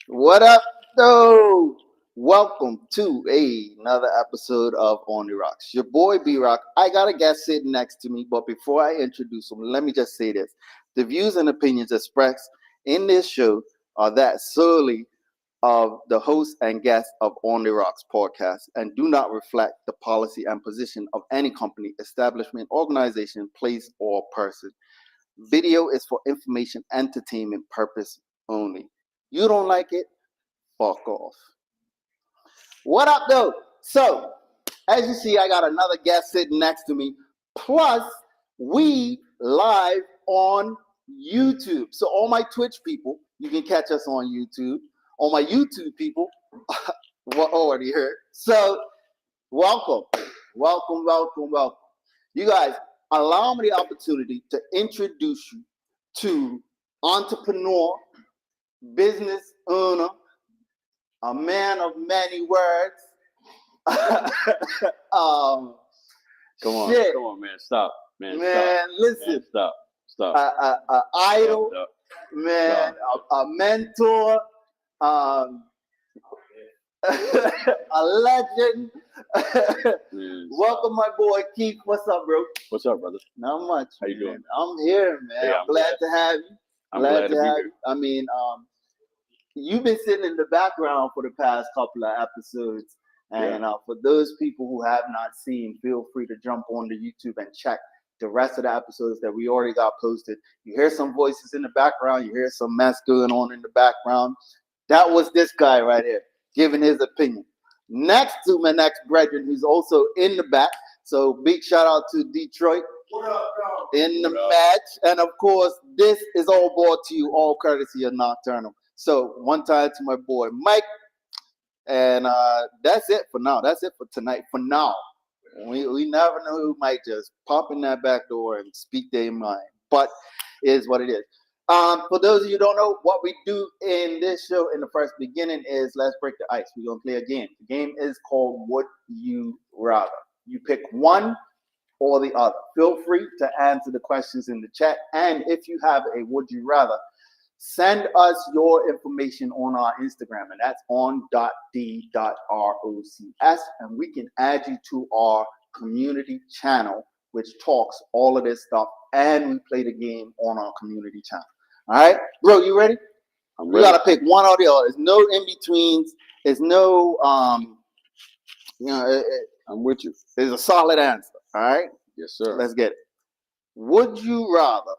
What up, though? Welcome to another episode of On the Rocks. Your boy B.Roc. I got a guest sitting next to me, but before I introduce him, let me just say this. The views and opinions expressed in this show are that solely of the host and guest of On the Rocks podcast and do not reflect the policy and position of any company, establishment, organization, place, or person. Video is for information, entertainment purpose only. You don't like it? Fuck off. What up, though? So, as you see, I got another guest sitting next to me. Plus, we live on YouTube. So, all my Twitch people, you can catch us on YouTube. All my YouTube people, we're already here. So, welcome, welcome. You guys, allow me the opportunity to introduce you to entrepreneur, business owner, a man of many words. Come on, shit. come on, man. Stop, man. Man, stop. listen. Man, stop. A idol, Stop. man, a mentor, a legend. Man, Welcome, my boy Keith. What's up, bro? What's up, brother? Not much. How you doing? Man. I'm here, man. Yeah, I'm glad to have you. I'm glad to be have here. you. I mean, you've been sitting in the background for the past couple of episodes. And for those people who have not seen, feel free to jump on the YouTube and check the rest of the episodes that we already got posted. You hear some voices in the background. You hear some mess going on in the background. That was this guy right here giving his opinion. Next to my next brethren, who's also in the back. So big shout out to Detroit in the match. And of course, this is all brought to you, all courtesy of Nocturnal. So one time to my boy Mike. And that's it for now. That's it for tonight. For now, we never know who might just pop in that back door and speak their mind. But it is what it is. For those of you who don't know, what we do in this show in the first beginning is let's break the ice. We're gonna play a game. The game is called Would You Rather. You pick one or the other. Feel free to answer the questions in the chat. And if you have a would you rather, send us your information on our Instagram, and that's on.d.rocs, and we can add you to our community channel, which talks all of this stuff, and we play the game on our community channel. All right, bro, you ready? I'm We ready. gotta pick one or the other. There's no in betweens. There's no I'm with you. There's a solid answer. All right, Yes, sir. let's get it. Would you rather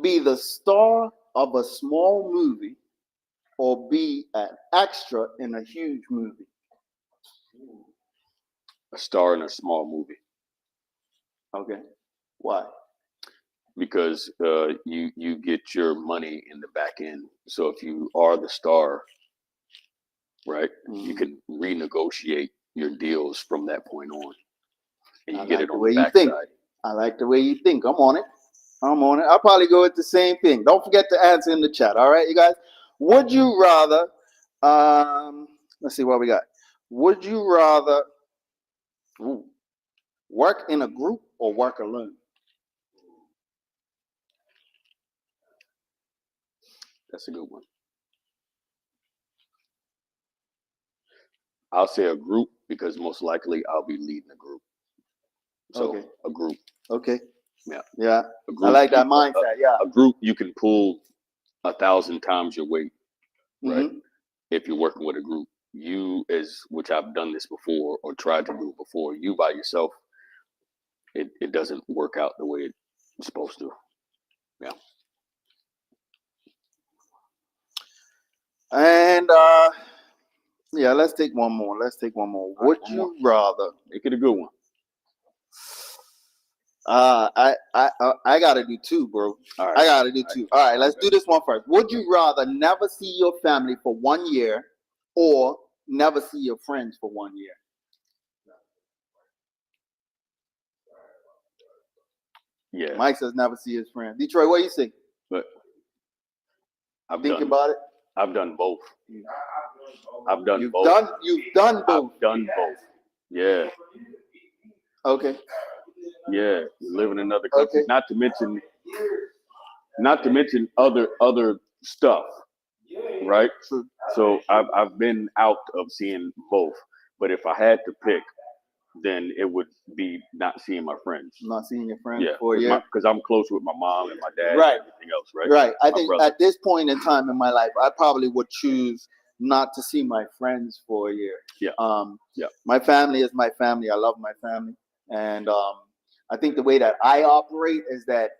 be the star of a small movie or be an extra in a huge movie? A star in a small movie Okay. Why? because you get your money in the back end. So if you are the star, right, you can renegotiate your deals from that point on, and you I get like it the on way the you think. backside. I like the way you think. I'm on it. I'll probably go with the same thing. Don't forget to answer in the chat. All right, you guys. Would you rather? Let's see what we got. Would you rather work in a group or work alone? That's a good one. I'll say a group because most likely I'll be leading a group. So Okay. a group. Okay. Yeah. Yeah. A group, I like that mindset. Yeah. A group you can pull 1,000 times your weight, right? Mhm. If you're working with a group, which I've done this before or tried to do it before, you by yourself, it doesn't work out the way it's supposed to. Yeah. And yeah, let's take one more. Would you rather? Make it a good one. I gotta do two, bro. All right. I gotta do two. All right, let's do this one first. Would you rather never see your family for 1 year or never see your friends for 1 year? Yeah. Mike says never see his friends. Detroit, what do you think? But Think about it. I've done both. I've done You've both. done both. I've done both. Yeah. Okay. Yeah, live in another country. Okay. Not to mention other stuff, right? True. So I've been out of seeing both. But if I had to pick, then it would be not seeing my friends. Not seeing your friends Yeah, for a year. because I'm close with my mom and my dad Right. and everything else, right? Right. I My think brother. at this point in time in my life, I probably would choose not to see my friends for a year. Yeah. Yeah. My family is my family. I love my family, and I think the way that I operate is that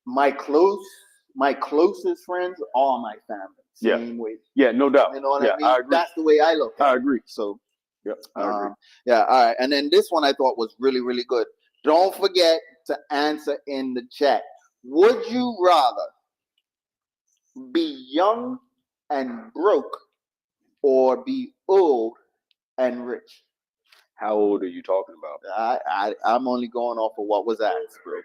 my closest friends are my family. Yeah. Same way. Yeah, no doubt. You know what Yeah, I mean? I agree. That's the way I look at it. I agree. So Yep, I agree. yeah, all right. And then this one I thought was really, really good. Don't forget to answer in the chat. Would you rather be young and broke or be old and rich? How old are you talking about? I'm only going off of what was asked, bro.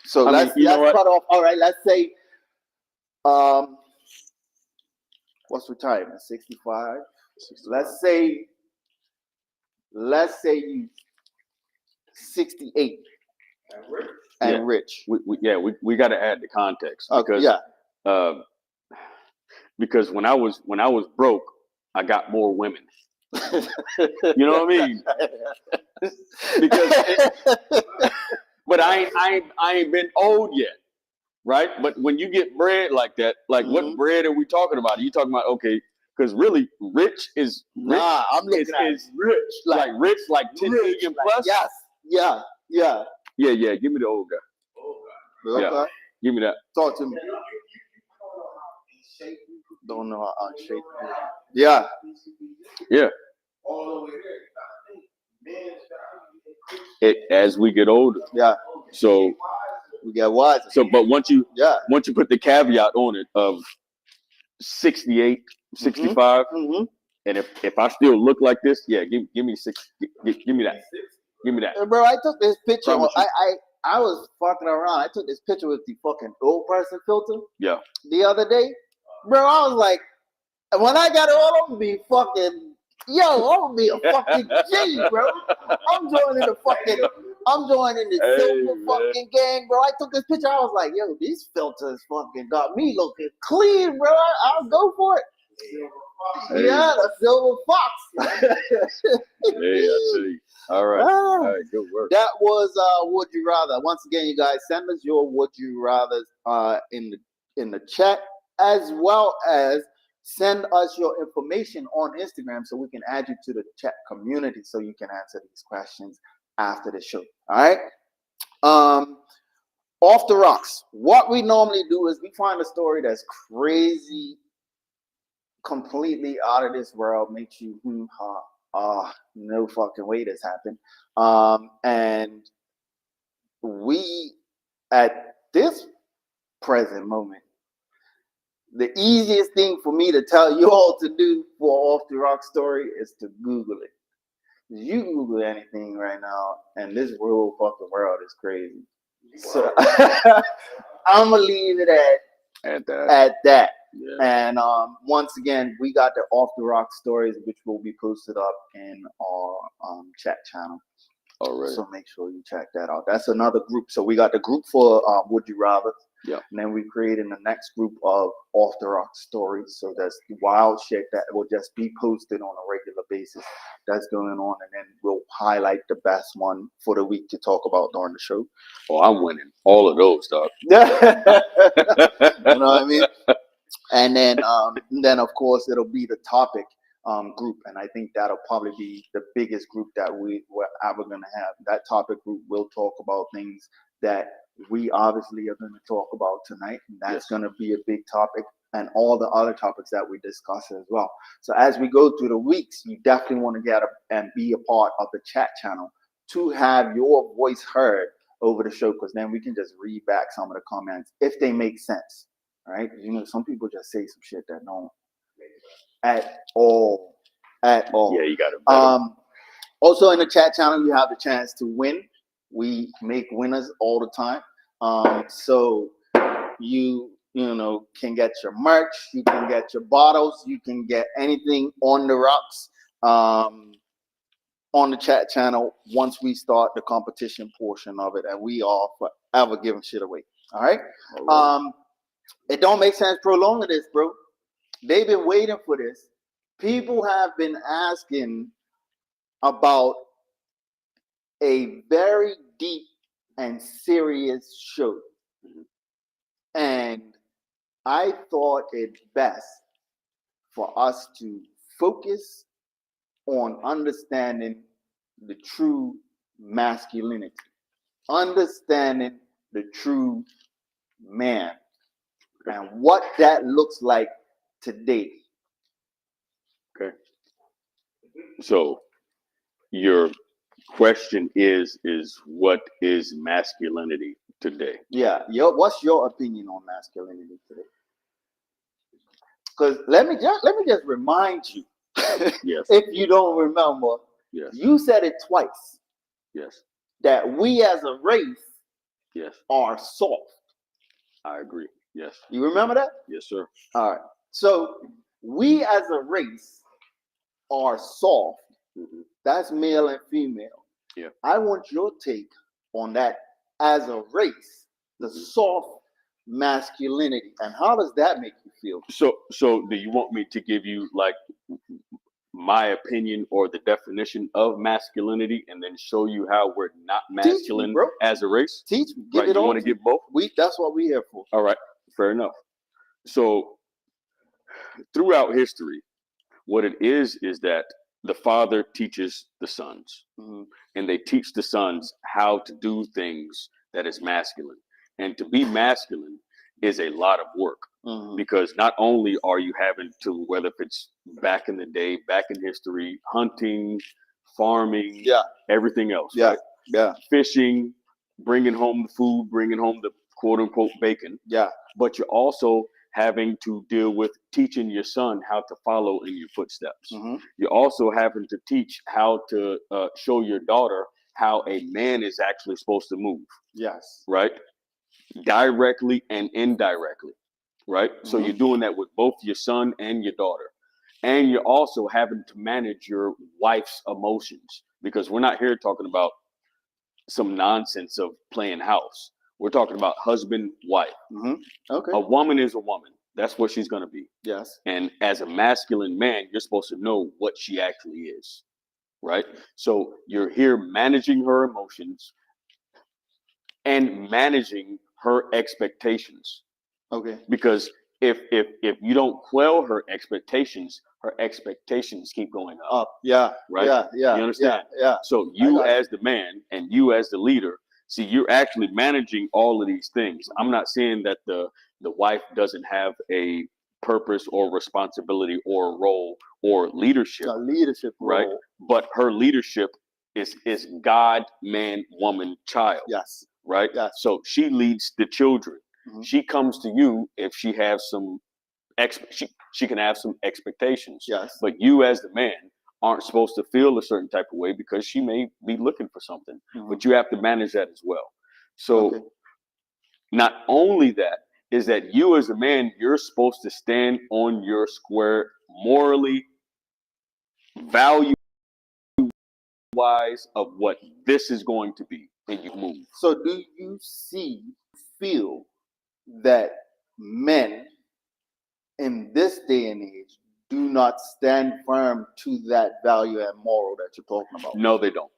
So I mean, let's cut off. All right, let's say what's retirement? 65. Let's say you 68 and rich. We got to add the context because yeah. Because when I was broke, I got more women. You know what I mean? But I ain't been old yet, right? But when you get bread like that, like what bread are we talking about? Are you talking about because really rich is rich? Nah, I'm looking at rich, like rich, like 10 million plus. Yes, yeah. Yeah. Give me the old guy. Okay. Yeah. Give me that. Talk to me. Don't know how unshape. Yeah. As we get older. Yeah. So we get wiser. So, but once you put the caveat on it of 68, 65, and if I still look like this, give me give me that. Give me that. Bro, I took this picture. I was fucking around. I took this picture with the fucking old person filter. Yeah. The other day, bro, I was like, when I got old, I'm gonna be fucking. Yo, I'm gonna be a fucking G, bro. I'm joining the silver fucking gang, bro. I took this picture. I was like, yo, these filters fucking got me looking clean, bro. I'll go for it. Yeah, the silver fox. Hey, I tell you. All right, good work. That was Would You Rather. Once again, you guys send us your Would You Rathers in the chat, as well as send us your information on Instagram so we can add you to the chat community so you can answer these questions after the show. All right. Off the rocks. What we normally do is we find a story that's crazy, completely out of this world, makes you no fucking way this happened. And we at this present moment, the easiest thing for me to tell you all to do for Off the Rock story is to Google it. You Google anything right now, and this real fucking world is crazy. So I'm gonna leave it at that. Yeah. And once again, we got the Off the Rock stories, which will be posted up in our chat channel. All right. So make sure you check that out. That's another group. So we got the group for Would You Rather. Yeah. And then we created the next group of Off the Rock stories. So that's wild shit that will just be posted on a regular basis. That's going on. And then we'll highlight the best one for the week to talk about during the show. Oh, I'm winning all of those, dog. You know what I mean? And then of course it'll be the topic group, and I think that'll probably be the biggest group that we're ever gonna have. That topic group will talk about things that we obviously are gonna talk about tonight, and that's gonna be a big topic, and all the other topics that we discuss as well. So as we go through the weeks, you definitely want to get up and be a part of the chat channel to have your voice heard over the show, because then we can just read back some of the comments if they make sense. Right? You know, some people just say some shit that don't at all. Yeah, you got it. Also in the chat channel, you have the chance to win. We make winners all the time. So you can get your merch, you can get your bottles, you can get anything on the rocks. on the chat channel once we start the competition portion of it, and we are forever giving shit away. All right. It don't make sense prolonging this, bro. They've been waiting for this. People have been asking about a very deep and serious show, and I thought it best for us to focus on understanding the true masculinity, understanding the true man, and what that looks like today. Okay. So your question is what is masculinity today? Yeah. What's your opinion on masculinity today? Because let me just remind you, Yes. if you don't remember, Yes. you said it twice. Yes. That we as a race, yes, are soft. I agree. Yes. You remember that? Yes, sir. All right. So we as a race are soft. Mm-hmm. That's male and female. Yeah. I want your take on that as a race, the soft masculinity, and how does that make you feel? So do you want me to give you like my opinion or the definition of masculinity, and then show you how we're not masculine me, bro. as a race? Teach me. Give right. it You on. want to give both? That's what we're here for. All right. Fair enough. So throughout history, what it is that the father teaches the sons, and they teach the sons how to do things that is masculine. And to be masculine is a lot of work, because not only are you having to, whether if it's back in the day, back in history, hunting, farming, everything else, right? Fishing, bringing home the food, bringing home the quote unquote bacon. But you're also having to deal with teaching your son how to follow in your footsteps. You're also having to teach how to show your daughter how a man is actually supposed to move. Right? Directly and indirectly. Right? So you're doing that with both your son and your daughter. And you're also having to manage your wife's emotions, because we're not here talking about some nonsense of playing house. We're talking about husband, wife. Okay. A woman is a woman. That's what she's going to be. Yes. And as a masculine man, you're supposed to know what she actually is. Right? So you're here managing her emotions and managing her expectations. Okay. Because if you don't quell her expectations keep going up. Right? You understand? So you as the man and you as the leader, see, you're actually managing all of these things. I'm not saying that the wife doesn't have a purpose or responsibility or role or leadership. A leadership role. Right? But her leadership is God, man, woman, child. Yes. Right? Yes. So she leads the children. She comes to you if she has some she can have some expectations. Yes. But you as the man aren't supposed to feel a certain type of way, because she may be looking for something. But you have to manage that as well. So not only that, is that you as a man, you're supposed to stand on your square morally, value wise of what this is going to be, and you move. So do you feel that men in this day and age do not stand firm to that value and moral that you're talking about? No, they don't.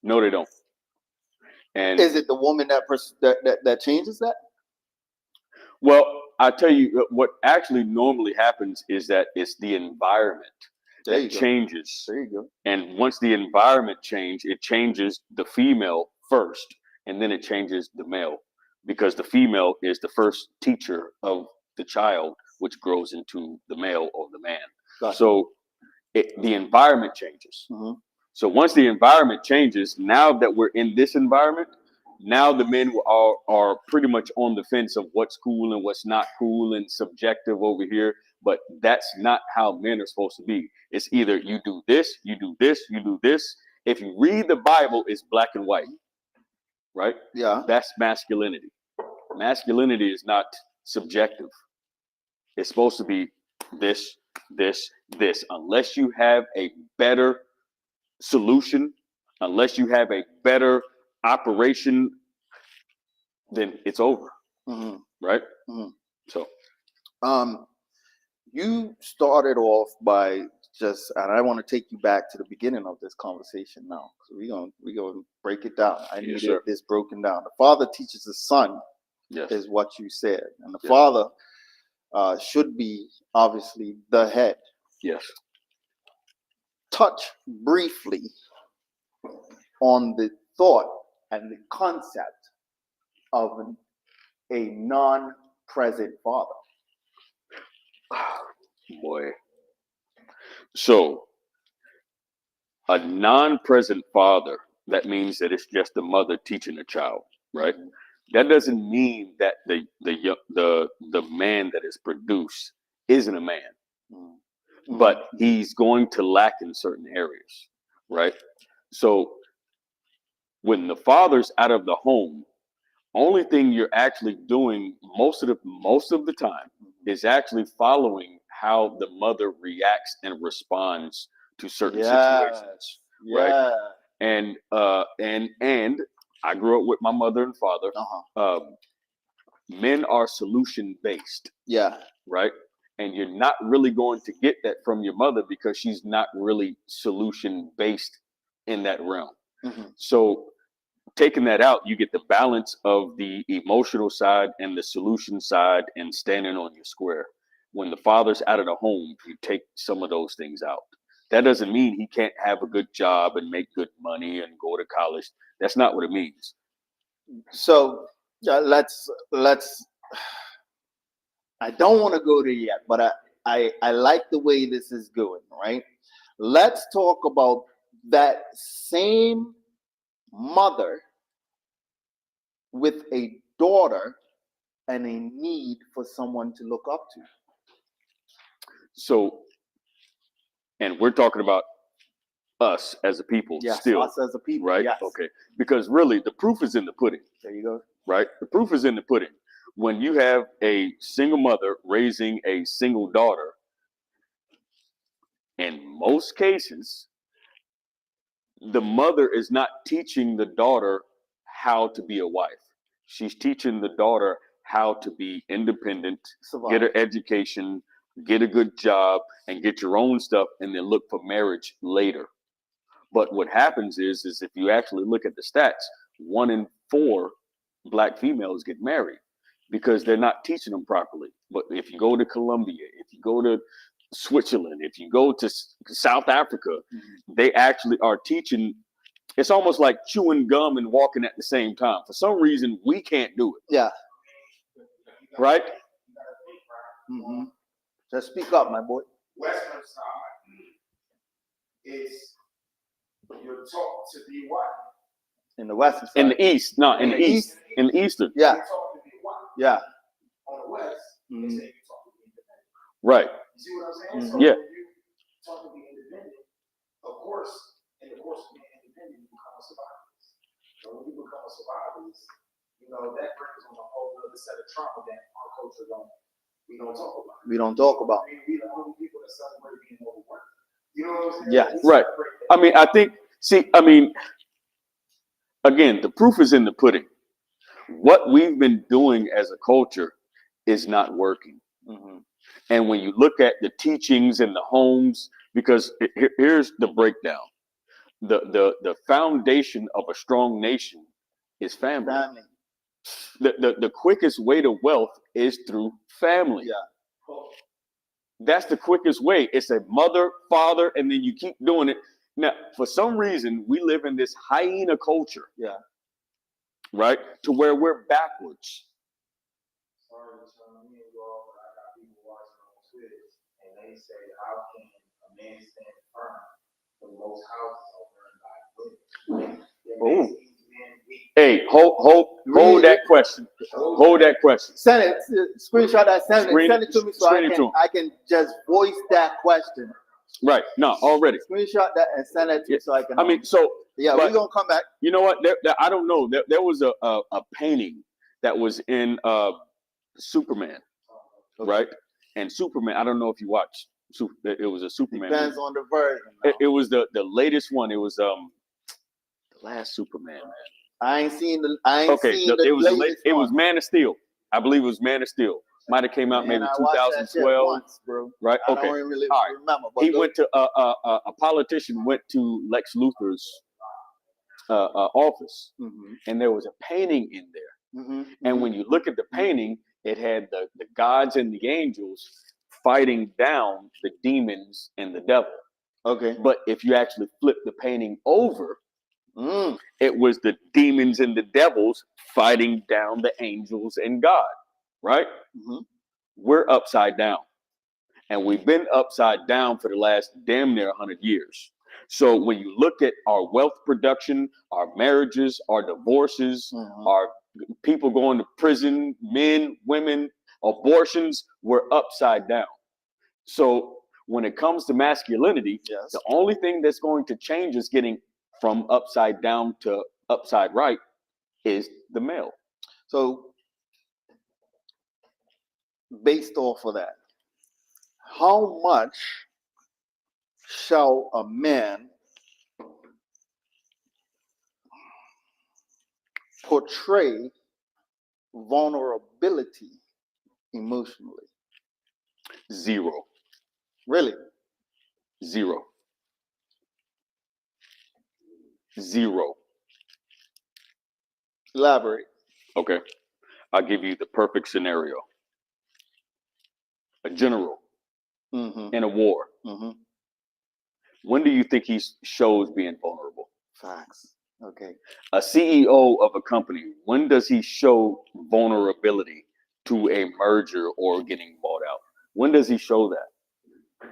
No, they don't. And is it the woman that changes that? Well, I tell you what actually normally happens is that it's the environment that changes. There you go. And once the environment changes, it changes the female first, and then it changes the male, because the female is the first teacher of the child, which grows into the male or the man. Gotcha. So the environment changes. So once the environment changes, now that we're in this environment, now the men are pretty much on the fence of what's cool and what's not cool and subjective over here. But that's not how men are supposed to be. It's either you do this, you do this, you do this. If you read the Bible, it's black and white, right? Yeah. That's masculinity. Masculinity is not subjective. It's supposed to be this, this, this. Unless you have a better solution, unless you have a better operation, then it's over. Mm-hmm. Right? Mm-hmm. So, you started off by and I want to take you back to the beginning of this conversation now. So we're gonna break it down. I Yes, needed this broken down. The father teaches the son, yes, is what you said, and the Yes. father should be obviously the head. yes. Touch briefly on the thought and the concept of a non-present father. Boy. So, a non-present father, that means that it's just the mother teaching the child, right? Mhm. That doesn't mean that the man that is produced isn't a man, Mhm. but he's going to lack in certain areas, right? So when the father's out of the home, only thing you're actually doing most of the time is actually following how the mother reacts and responds to certain situations, right? Yeah. And I grew up with my mother and father. Uh-huh. Men are solution based, Yeah. right? And you're not really going to get that from your mother because she's not really solution based in that realm. Mm-hmm. So taking that out, you get the balance of the emotional side and the solution side and standing on your square. When the father's out of the home, you take some of those things out. That doesn't mean he can't have a good job and make good money and go to college. That's not what it means. So let's. I don't want to go there yet, but I like the way this is going. Right. Let's talk about that same mother with a daughter and a need for someone to look up to. So, and we're talking about us as a people, Yes, still, us as a people, right? yes. Okay, because really the proof is in the pudding. There you go. Right? The proof is in the pudding. When you have a single mother raising a single daughter, in most cases, the mother is not teaching the daughter how to be a wife. She's teaching the daughter how to be independent, Survive. get an education, get a good job, and get your own stuff, and then look for marriage later. But what happens is if you actually look at the stats, 1 in 4 Black females get married because they're not teaching them properly. But if you go to Colombia, if you go to Switzerland, if you go to South Africa, they actually are teaching. It's almost like chewing gum and walking at the same time. For some reason, we can't do it. Yeah. Right? Mm-hmm. Just speak up, my boy. Western side is you're taught to be white. In the western side. In the east, no, in the east, in the eastern. Yeah. You're taught to be white. Yeah. On the west, they say you're taught to be independent. Right. You see what I'm saying? Mm-hmm. So Yeah. when you taught to be independent, of course, in the course of being independent, you become a survivalist. So when you become a survivalist, you know, that brings on a whole other set of trauma that our culture we don't talk about. We don't talk about. I mean, we the only people that celebrate being overworked. You know what I'm saying? Yeah. Right. I mean, again, the proof is in the pudding. What we've been doing as a culture is not working. Mm-hmm. And when you look at the teachings in the homes, because here's the breakdown. The foundation of a strong nation is family. Family. The quickest way to wealth is through family. Yeah. That's the quickest way. It's a mother, father, and then you keep doing it. Now, for some reason, we live in this hyena culture. Yeah. Right? To where we're backwards. Sorry to turn me and go, but I got people watching on Twitch, and they say, how can a man stand firm when most houses are run by women? Oh. Hey, hold that question. Hold that question. Send it. Screenshot that. Send it to me so I can just voice that question. Right. No, already. Screenshot that and send it to me so I can. I mean, so yeah, we're gonna come back. You know what? I don't know. There was a painting that was in Superman, right? And Superman. I don't know if you watched It was a Superman. Depends movie. on the version. It was the latest one. It was the last Superman, man. I ain't seen the It was latest it was one. Man of Steel. I believe it was Man of Steel. Might have came out Man, maybe I watched that shit 2012. once, bro. Right? I Okay. don't really All right. remember. But He went to a politician went to Lex Luthor's office, and there was a painting in there. And when you look at the painting, it had the gods and the angels fighting down the demons and the devil. Okay. But if you actually flip the painting over, it was the demons and the devils fighting down the angels and God, right? We're upside down. And we've been upside down for the last damn near 100 years. So when you look at our wealth production, our marriages, our divorces, our people going to prison, men, women, abortions, we're upside down. So when it comes to masculinity, the only thing that's going to change is getting from upside down to upside right is the male. So based off of that, how much shall a man portray vulnerability emotionally? 0. Really? 0. 0. Elaborate. Okay. I'll give you the perfect scenario. A general in a war. When do you think he shows being vulnerable? Facts. Okay. A CEO of a company, when does he show vulnerability to a merger or getting bought out? When does he show that?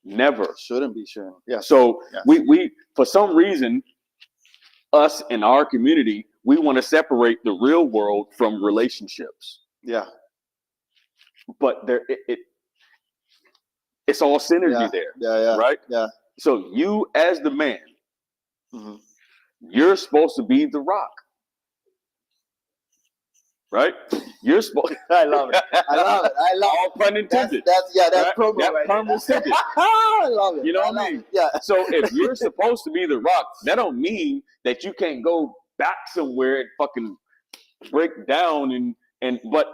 Never. Shouldn't be shown. Yeah. So we for some reason, us in our community, we want to separate the real world from relationships. Yeah. But it's all synergy there. Yeah. Right? Yeah. So you as the man, you're supposed to be the rock. Right? You're supposed I love it. I love it. I love all it. pun intended. That's right? promo That right pun there. was intended. I love it. You know I what I mean? it. Yeah. So if you're supposed to be the rock, that don't mean that you can't go back somewhere and fucking break down but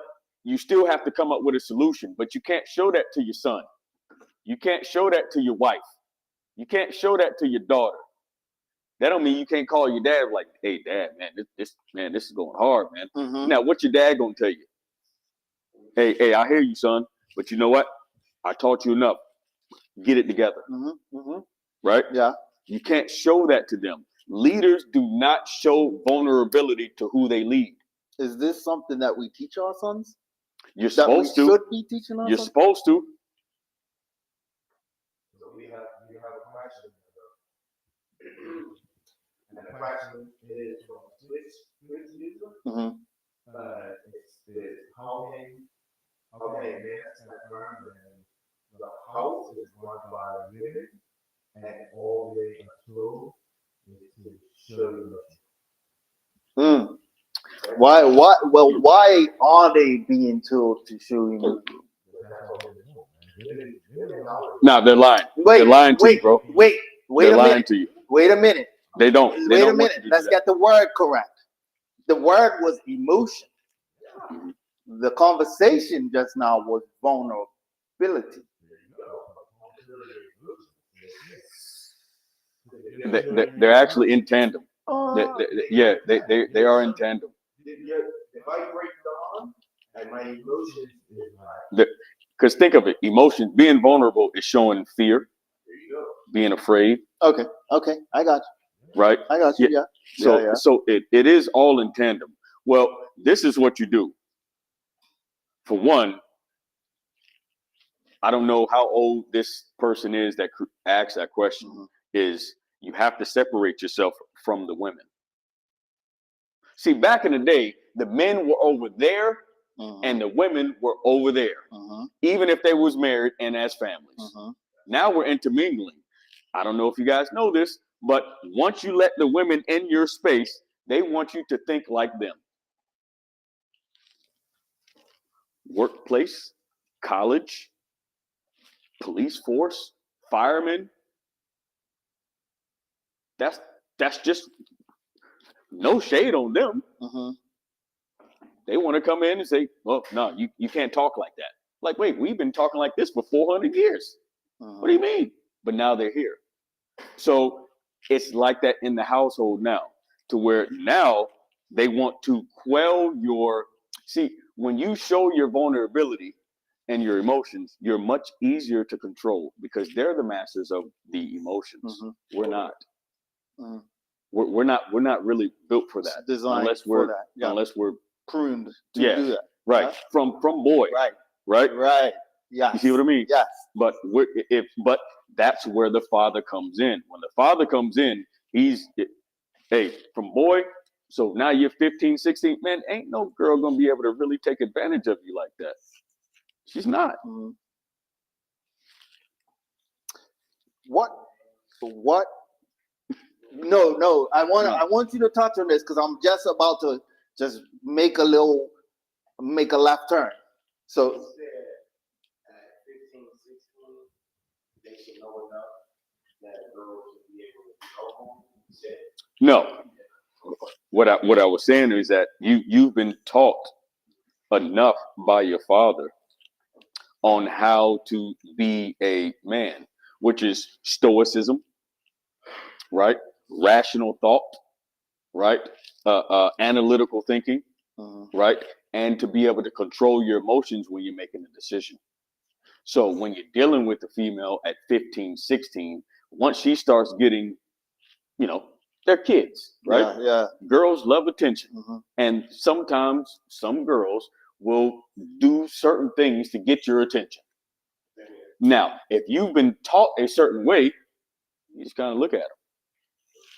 you still have to come up with a solution. But you can't show that to your son. You can't show that to your wife. You can't show that to your daughter. That don't mean you can't call your dad like, hey, dad, man, this is going hard, man. Now, what's your dad gonna tell you? Hey, I hear you, son, but you know what? I taught you enough. Get it together. Right? Yeah. You can't show that to them. Leaders do not show vulnerability to who they lead. Is this something that we teach our sons? You're supposed to. Should be teaching our You're sons? supposed to. So we have a question. And the question is from Twitch user. It's how can a man confirm that the house is run by women and all they are told is to show you love? Why are they being told to show you? No, they're lying. They're lying to you, bro. Wait they're a lying minute. to you. Wait a minute. They don't. Wait a minute. Let's get the word correct. The word was emotion. The conversation just now was vulnerability. They're actually in tandem. They are in tandem. If I break down and my emotions is like, because think of it, emotion, being vulnerable is showing fear, being afraid. Okay, I got you. Right? I got you. Yeah. So it is all in tandem. Well, this is what you do. For one, I don't know how old this person is that asked that question. Is you have to separate yourself from the women. See, back in the day, the men were over there and the women were over there, even if they was married and as families. Now we're intermingling. I don't know if you guys know this, but once you let the women in your space, they want you to think like them. Workplace, college, police force, firemen, that's just no shade on them. Mm-hmm. They want to come in and say, well, no, you can't talk like that. Like, wait, we've been talking like this for 400 years. Mm-hmm. What do you mean? But now they're here. So it's like that in the household now, to where now they want to quell see, when you show your vulnerability and your emotions, you're much easier to control because they're the masters of the emotions. Mm-hmm. We're not. Mm-hmm. We're not really built for that. Designed unless we're for that. Yeah. unless we're pruned to Yeah. do that. right Yeah. from boy. Right. Right. Yeah. You see what I mean? Yes. But but that's where the father comes in. When the father comes in, hey, from boy. So now you're 15, 16. Man, ain't no girl gonna be able to really take advantage of you like that. She's not. Mm-hmm. What? No. I want you to touch on this because I'm just about to just make a left turn. So. At 15, 16, they should know enough that girls should be able to go home. No. What I was saying is that you've been taught enough by your father on how to be a man, which is stoicism, right? Rational thought, right? Analytical thinking, right? And to be able to control your emotions when you're making a decision. So when you're dealing with a female at 15, 16, once she starts getting, they're kids, right? Yeah. Girls love attention. Mm-hmm. And sometimes some girls will do certain things to get your attention. Now, if you've been taught a certain way, you just kind of look at them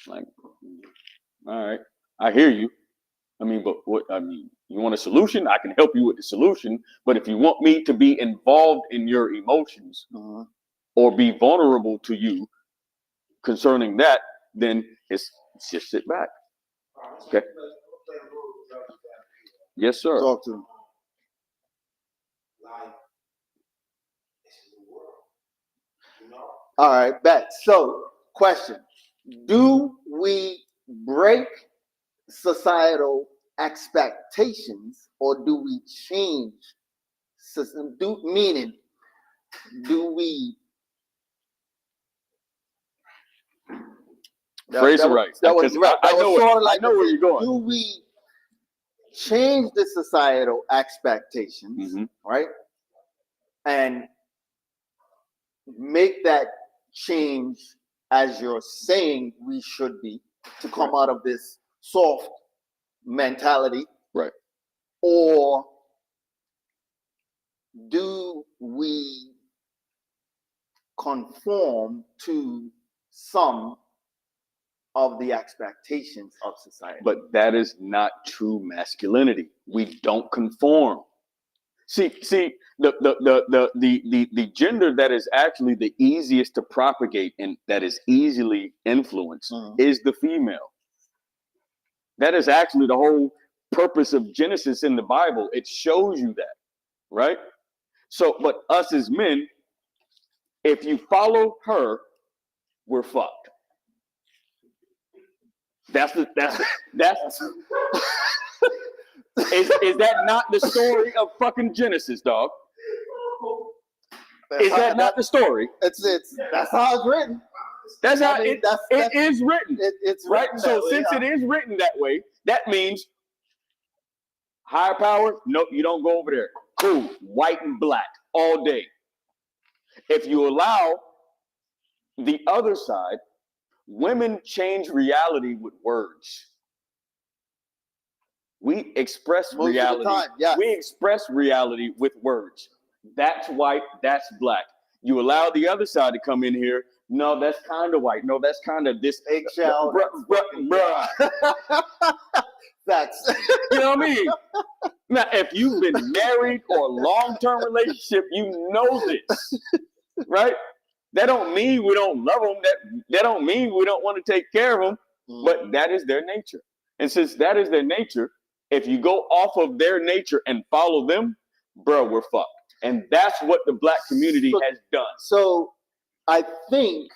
like, all right, I hear you. But you want a solution? I can help you with the solution. But if you want me to be involved in your emotions or be vulnerable to you concerning that, then it's just sit back. Okay. Yes, sir. Talk to him. All right, bet. So, question: do we break societal expectations, or do we change system? Do we? Phrase it right. That was right. I know where you're going. Do we change the societal expectations, right? And make that change as you're saying we should be to come out of this soft mentality, right? Or do we conform to some of the expectations of society? But that is not true masculinity. We don't conform. See, the gender that is actually the easiest to propagate and that is easily influenced is the female. That is actually the whole purpose of Genesis in the Bible. It shows you that, right? So, but us as men, if you follow her, we're fucked. That's is that not the story of fucking Genesis, dog? Is that not the story? It's that's how it's written. That's how it is written. It's right. Written So way, since it is written that way, that means higher power. No, you don't go over there. Cool, white and black all day. If you allow the other side, women change reality with words. We express Most reality. of the time, yes. We express reality with words. That's white, that's black. You allow the other side to come in here. No, that's kind of white. No, that's kind of this eggshell. Bruh. Facts. You know what I mean? Now, if you've been married or long-term relationship, you know this, right? That don't mean we don't love them. That don't mean we don't want to take care of them. But that is their nature. And since that is their nature, if you go off of their nature and follow them, bro, we're fucked. And that's what the black community has done. So I think,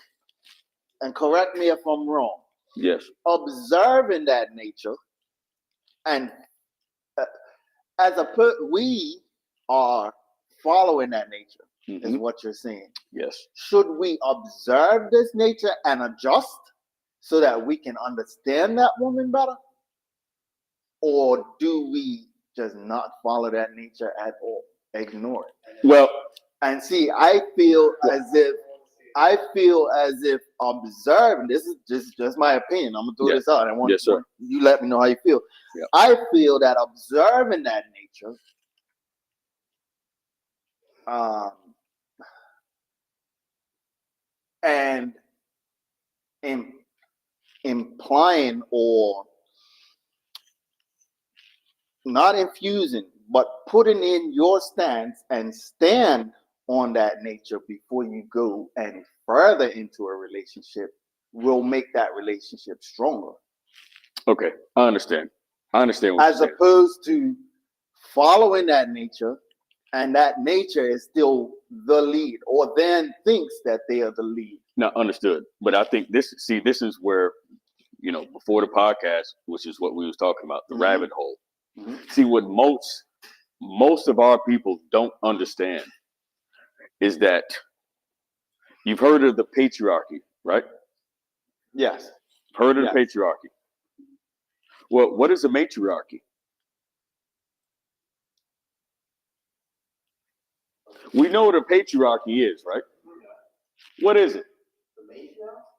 and correct me if I'm wrong, Yes. observing that nature, and we are following that nature, is what you're saying. Yes. Should we observe this nature and adjust so that we can understand that woman better? Or do we just not follow that nature at all? Ignore it. Well, and see, I feel as if observing, this is just my opinion. I'm gonna throw this out. I want you let me know how you feel. Yeah. I feel that observing that nature and implying or not infusing, but putting in your stance and stand on that nature before you go any further into a relationship will make that relationship stronger. Okay, I understand. As opposed to following that nature, and that nature is still the lead, or then thinks that they are the lead. No, understood. But I think this is where, before the podcast, which is what we was talking about, the rabbit hole. See, what most of our people don't understand is that you've heard of the patriarchy, right? Yes. Heard of the patriarchy. Well, what is a matriarchy? We know what a patriarchy is, right? What is it?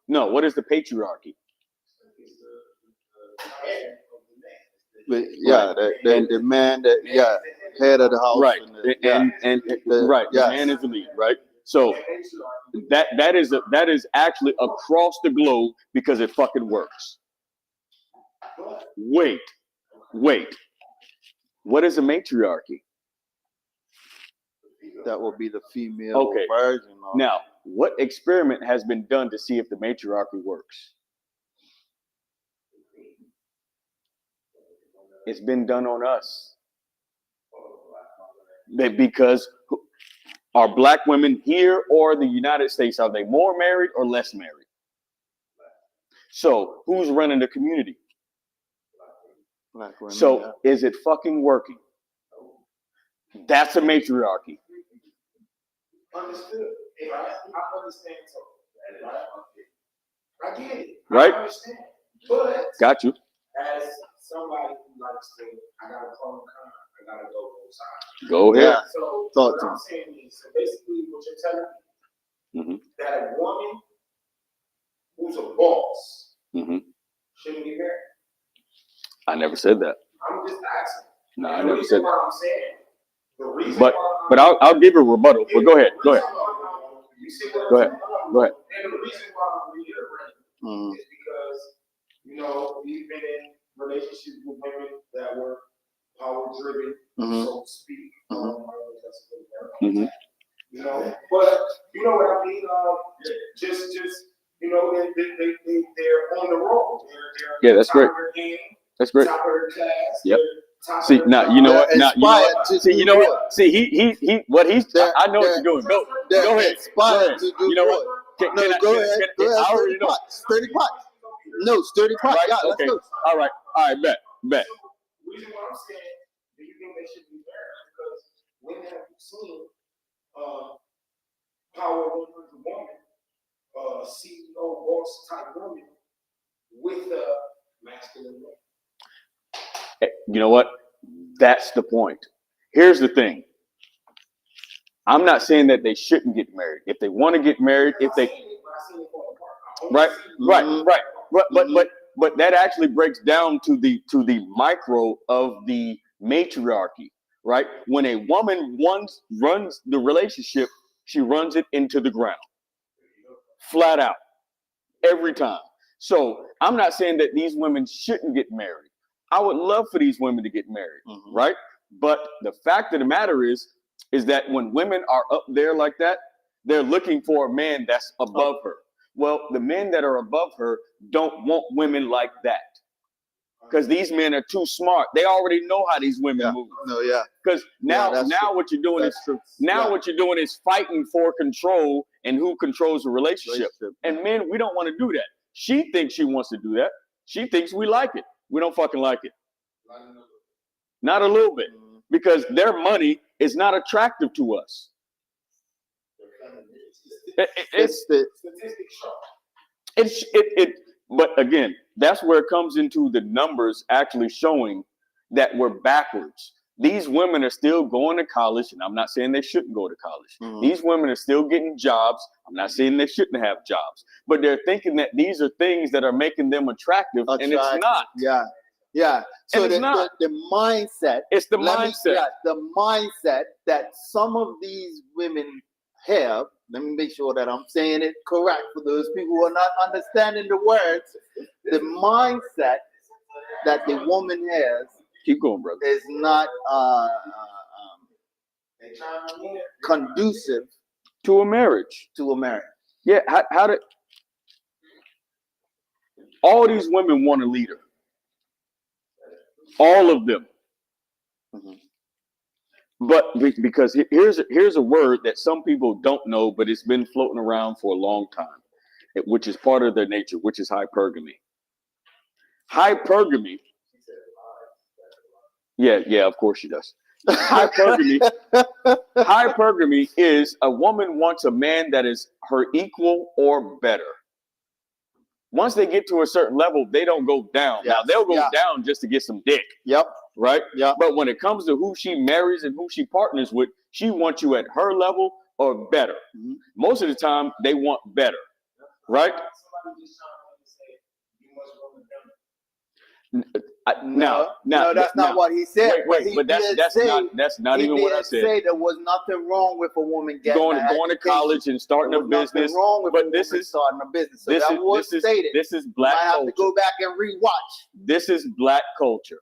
No, what is the patriarchy? The man that head of the house, right? The man is the lead, right? So that is actually across the globe because it fucking works. Wait. What is a matriarchy? That will be the female version of. Now, what experiment has been done to see if the matriarchy works? It's been done on us. Because are black women here or the United States, are they more married or less married? So who's running the community? Black women, so is it fucking working? That's a matriarchy. Understood. I understand. I get it. Right? I understand. But got you. As somebody who likes to, I got a pro and con. I gotta go both sides. Go ahead. Yeah. So what I'm saying is, so basically, what you're telling me that a woman who's a boss shouldn't get married. I never said that. I'm just asking. No, I never said that. I'm saying, the reason but I'll give a rebuttal. But go ahead. Go ahead. Go ahead. And the reason why I'm reiterating is because, we've been in relationships with women that were power driven, so to speak. But you know what I mean? Just they're on the roll. They're that's great. That's great. Top of their class. Yep. See, now you know what? Now you know what? See, you know what? See, he what he's. I know what you're doing. Go ahead. You know what? Go ahead. I already know. Sturdy pot. No, sturdy pot. Right? Yeah, okay. Let's go. All right. Bet. The reason why I'm saying, do you think they should be married? Because when have you seen power 100 woman, CEO boss type woman with a masculine man? You know what? That's the point. Here's the thing. I'm not saying that they shouldn't get married. If they want to get married, right. But that actually breaks down to the micro of the matriarchy, right? When a woman runs the relationship, she runs it into the ground, flat out, every time. So I'm not saying that these women shouldn't get married. I would love for these women to get married, right? But the fact of the matter is that when women are up there like that, they're looking for a man that's above her. Well, the men that are above her don't want women like that. because these men are too smart. They already know how these women move. No, yeah. Because now true. what you're doing That's is true. what you're doing is fighting for control and who controls the relationship. And men, we don't want to do that. She thinks she wants to do that. She thinks we like it. We don't fucking like it. Not a little bit. Because their money is not attractive to us. But again, that's where it comes into the numbers actually showing that we're backwards. These women are still going to college, and I'm not saying they shouldn't go to college. These women are still getting jobs. I'm not saying they shouldn't have jobs, but they're thinking that these are things that are making them attractive. And it's not. Yeah. So the mindset. It's the mindset. The mindset that some of these women have. Let me make sure that I'm saying it correct for those people who are not understanding the words. The mindset that the woman has, keep going, brother, is not conducive to a marriage. Yeah. How did all these women want a leader? All of them. But because here's a word that some people don't know, but it's been floating around for a long time, which is part of their nature, which is hypergamy. Hypergamy. Yeah, of course she does. Hypergamy is a woman wants a man that is her equal or better. Once they get to a certain level, they don't go down. Now they'll go down just to get some dick. Right? But when it comes to who she marries and who she partners with, she wants you at her level or better. Most of the time, they want better. Right? No, that's not what he said. But that's not even what I said. He did say there was nothing wrong with a woman going to college and starting a business. Wrong with starting a business. So that was stated. This is black culture. I have to go back and rewatch. This is black culture.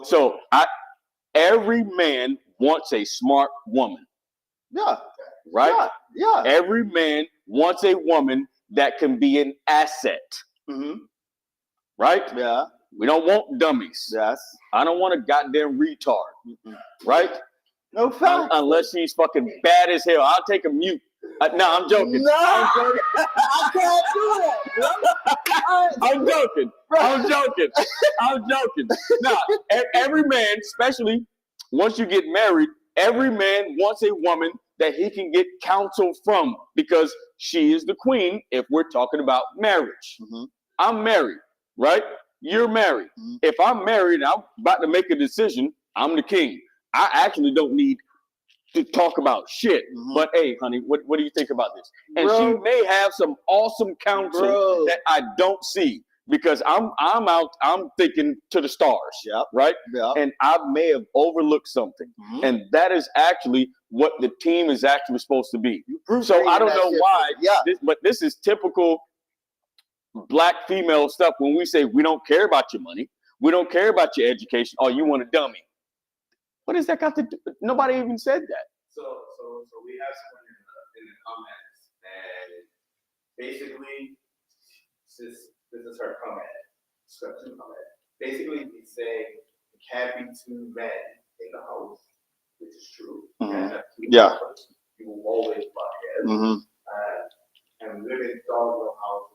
So every man wants a smart woman. Yeah. Right? Yeah. Every man wants a woman that can be an asset. Right? Yeah. We don't want dummies. Yes. I don't want a goddamn retard. Right? No fact. Unless she's fucking bad as hell. I'll take a mute. No, I'm joking. No, I'm joking. I can't do that. I'm joking. Now, every man, especially once you get married, every man wants a woman that he can get counsel from because she is the queen if we're talking about marriage. I'm married, right? You're married. If I'm married and I'm about to make a decision, I'm the king. I actually don't need to talk about shit. But hey, honey, what do you think about this? And she may have some awesome counsel that I don't see because I'm thinking to the stars, right? And I may have overlooked something. And that is actually what the team is actually supposed to be. So I don't know why, but this is typical black female stuff when we say we don't care about your money, we don't care about your education, or you want a dummy. What has that got to do? Nobody even said that. So we have someone in the comments, and basically, this is her comment. Basically, he's saying it can't be two men in the house, which is true. You can't have two members. You will always butt heads. And women don't know how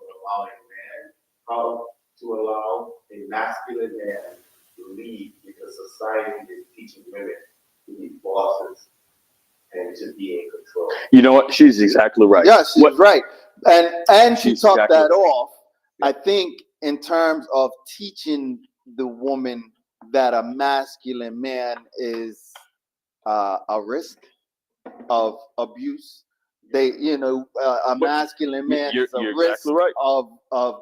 to allow a masculine man to lead, because society is teaching women to be bosses and to be in control. You know what? She's exactly right. Yeah, she's right. And she talked exactly that off. I think in terms of teaching the woman that a masculine man is a risk of abuse. A masculine man is a risk of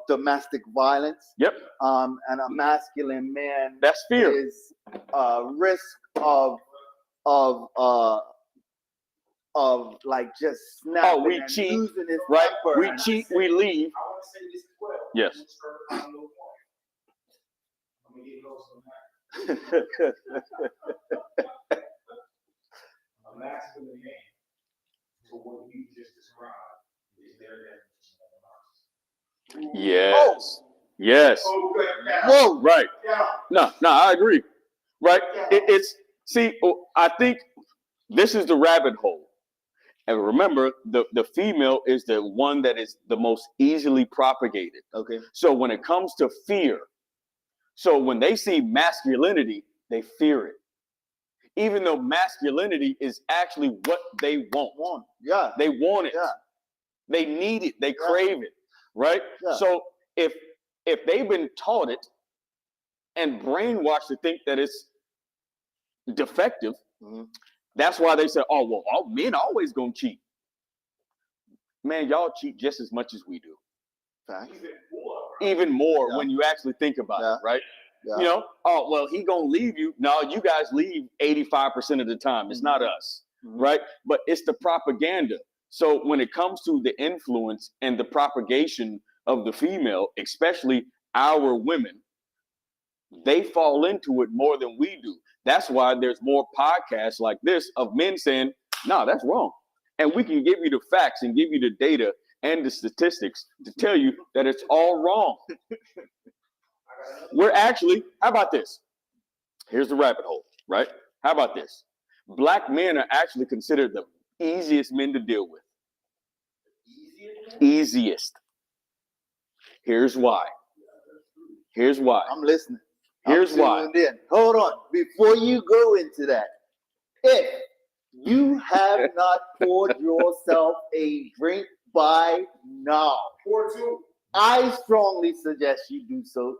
domestic violence. And a masculine man that's fear. Is a risk of like just snapping we and cheat, losing his right? temper. We cheat, we leave. I want to say this as well. Yes. I'm gonna get close on that. A masculine man, to what you just described, is their definition of a narcissist. Yes. Yes. Whoa. Right. No, I agree. Right. I think this is the rabbit hole. And remember, the female is the one that is the most easily propagated. Okay. So when it comes to fear, so when they see masculinity, they fear it. Even though masculinity is actually what they want. Yeah. They want it. Yeah. They need it. They crave it. Right? Yeah. So if they've been taught it and brainwashed to think that it's defective, that's why they say, oh, well, all men always gonna cheat. Man, y'all cheat just as much as we do. Fact. Even more when you actually think about it, right? Yeah. You know, oh, well, he gonna leave you. No, you guys leave 85% of the time. It's not us, right? But it's the propaganda. So when it comes to the influence and the propagation of the female, especially our women, they fall into it more than we do. That's why there's more podcasts like this of men saying, no, that's wrong. And we can give you the facts and give you the data and the statistics to tell you that it's all wrong. We're actually, how about this? Here's the rabbit hole, right? How about this? Black men are actually considered the easiest men to deal with. Easiest. Here's why. Here's why. I'm listening. Here's why. Hold on. Before you go into that, if you have not poured yourself a drink by now, I strongly suggest you do so.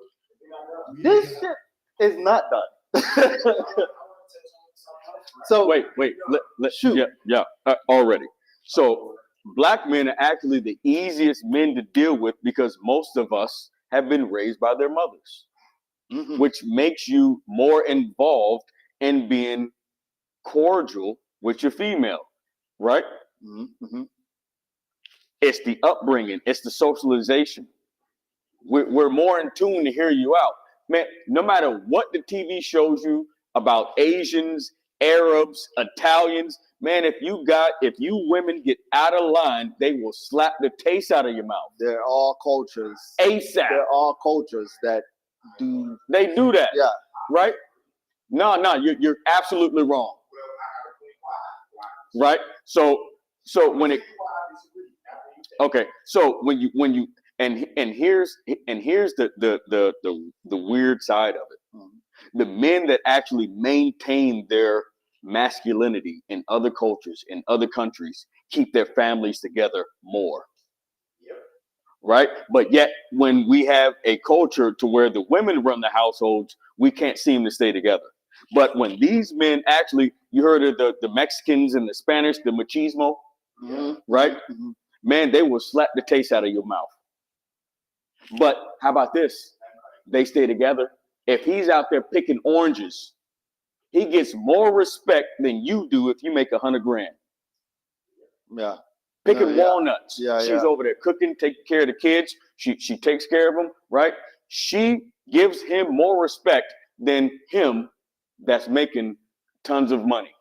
This shit is not done. So wait. Let's shoot. Yeah. Already. So black men are actually the easiest men to deal with because most of us have been raised by their mothers, which makes you more involved in being cordial with your female, right? It's the upbringing. It's the socialization. We're more in tune to hear you out. Man, no matter what the TV shows you about Asians, Arabs, Italians, man, if you women get out of line, they will slap the taste out of your mouth. They're all cultures. ASAP. They're all cultures that do. They do that. Yeah. Right? No, you're absolutely wrong. Right? So when it okay, so when you and here's the weird side of it. The men that actually maintain their masculinity in other cultures, in other countries, keep their families together more. Right? But yet when we have a culture to where the women run the households, we can't seem to stay together. But when these men actually, you heard of the Mexicans and the Spanish, the machismo, right? Man, they will slap the taste out of your mouth. But how about this? They stay together. If he's out there picking oranges, he gets more respect than you do if you make $100 grand. Yeah. Picking walnuts. Yeah, She's over there cooking, taking care of the kids. She takes care of them, right? She gives him more respect than him that's making tons of money,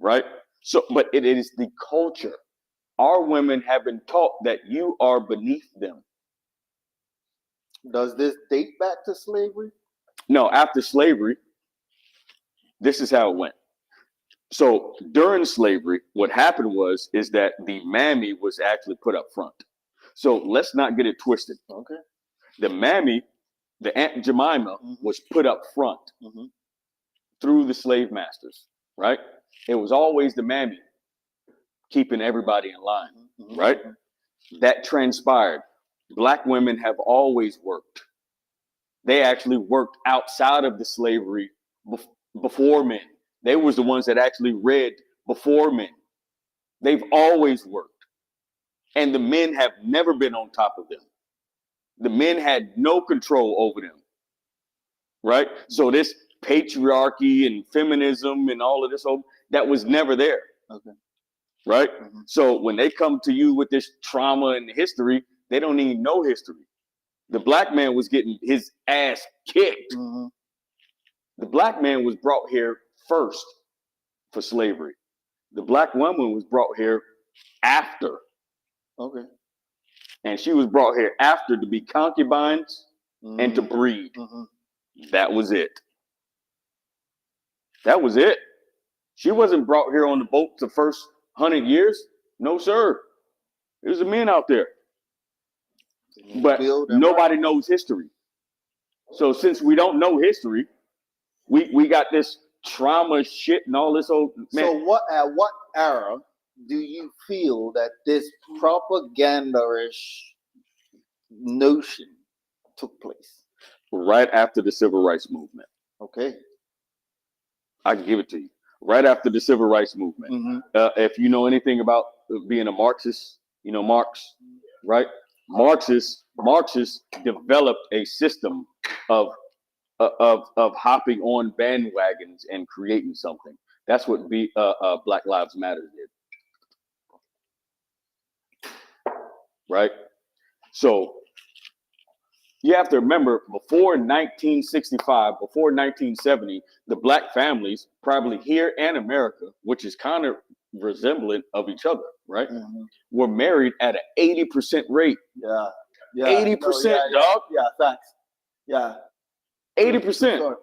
right? So, but it is the culture. Our women have been taught that you are beneath them. Does this date back to slavery? No, after slavery, this is how it went. So during slavery, what happened is that the mammy was actually put up front. So let's not get it twisted. Okay. The mammy, the Aunt Jemima, was put up front through the slave masters, right? It was always the mammy keeping everybody in line, right? That transpired. Black women have always worked. They actually worked outside of the slavery before men. They was the ones that actually read before men. They've always worked. And the men have never been on top of them. The men had no control over them, right? So this patriarchy and feminism and all of this, that was never there. Okay. Right? So when they come to you with this trauma and history, they don't even know history. The black man was getting his ass kicked. The black man was brought here first for slavery. The black woman was brought here after. Okay. And she was brought here after to be concubines and to breed. That was it. That was it. She wasn't brought here on the boat the first 100 years. No, sir. There's a men out there. But nobody knows history. So since we don't know history, we got this trauma shit and all this old man. So at what era do you feel that this propaganda-ish notion took place? Right after the civil rights movement. Okay. I can give it to you. Right after the civil rights movement. If you know anything about being a Marxist, you know Marx, right? Marxists developed a system of hopping on bandwagons and creating something. That's what Black Lives Matter did. Right? So you have to remember, before 1965, before 1970, the black families, probably here and America, which is kind of resemblant of each other, right? Were married at an 80% rate. Yeah. 80%, dog. Yeah, facts. Yeah. 80%. Sure.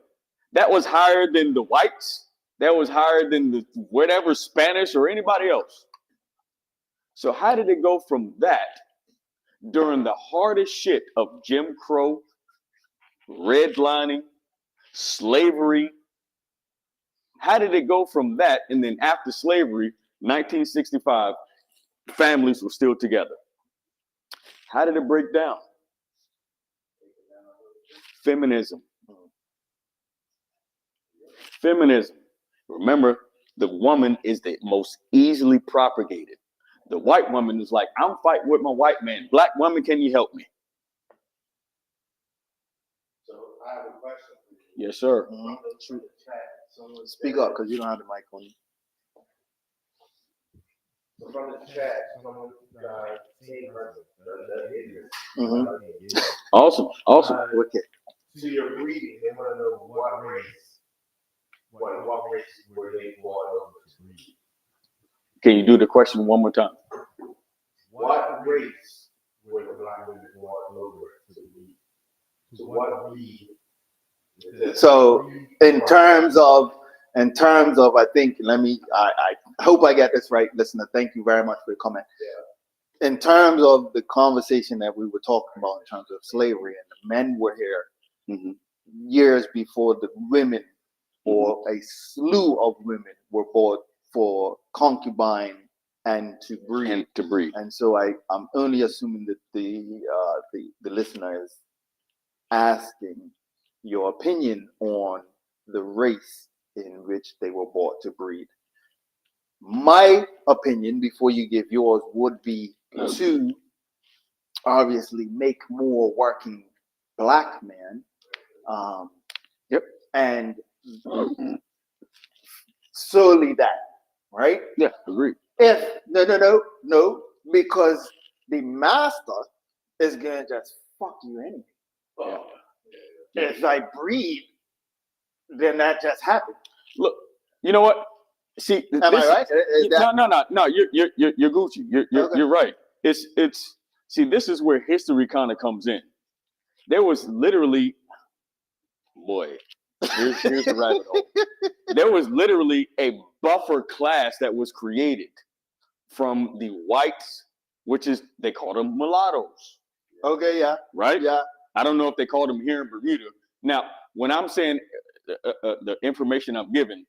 That was higher than the whites. That was higher than the whatever Spanish or anybody else. So how did it go from that during the hardest shit of Jim Crow, redlining, slavery? How did it go from that, and then after slavery, 1965, families were still together? How did it break down? Feminism. Feminism. Remember, the woman is the most easily propagated. The white woman is like, I'm fighting with my white man. Black woman, can you help me? So I have a question for you. Yes, sir. Through the chat, someone Speak up, because you don't have the mic on you. So from the chat, someone seen her Awesome. Wicked. to your reading, they want to know what race were they born over to read? Can you do the question one more time? What race were the black women born over to read? So what read? So in terms of, I think, I hope I get this right, listener. Thank you very much for your comment. Yeah. In terms of the conversation that we were talking about in terms of slavery, and the men were here years before the women, or a slew of women, were bought for concubine and to breed. And so I'm only assuming that the listener is asking your opinion on the race in which they were bought to breed. My opinion, before you give yours, would be to obviously make more working black men. And solely that, right? Yeah, agree. If no, because the master is gonna just fuck you anyway. If I breed, then that just happened. Look, you know what? See, am I right? No. You're Gucci. You're right. It's see, this is where history kind of comes in. There was literally, here's the rabbit hole. There was literally a buffer class that was created from the whites, which is, they call them mulattoes. Okay, yeah. Right? Yeah. I don't know if they call them here in Bermuda. Now, when I'm saying the information I'm given,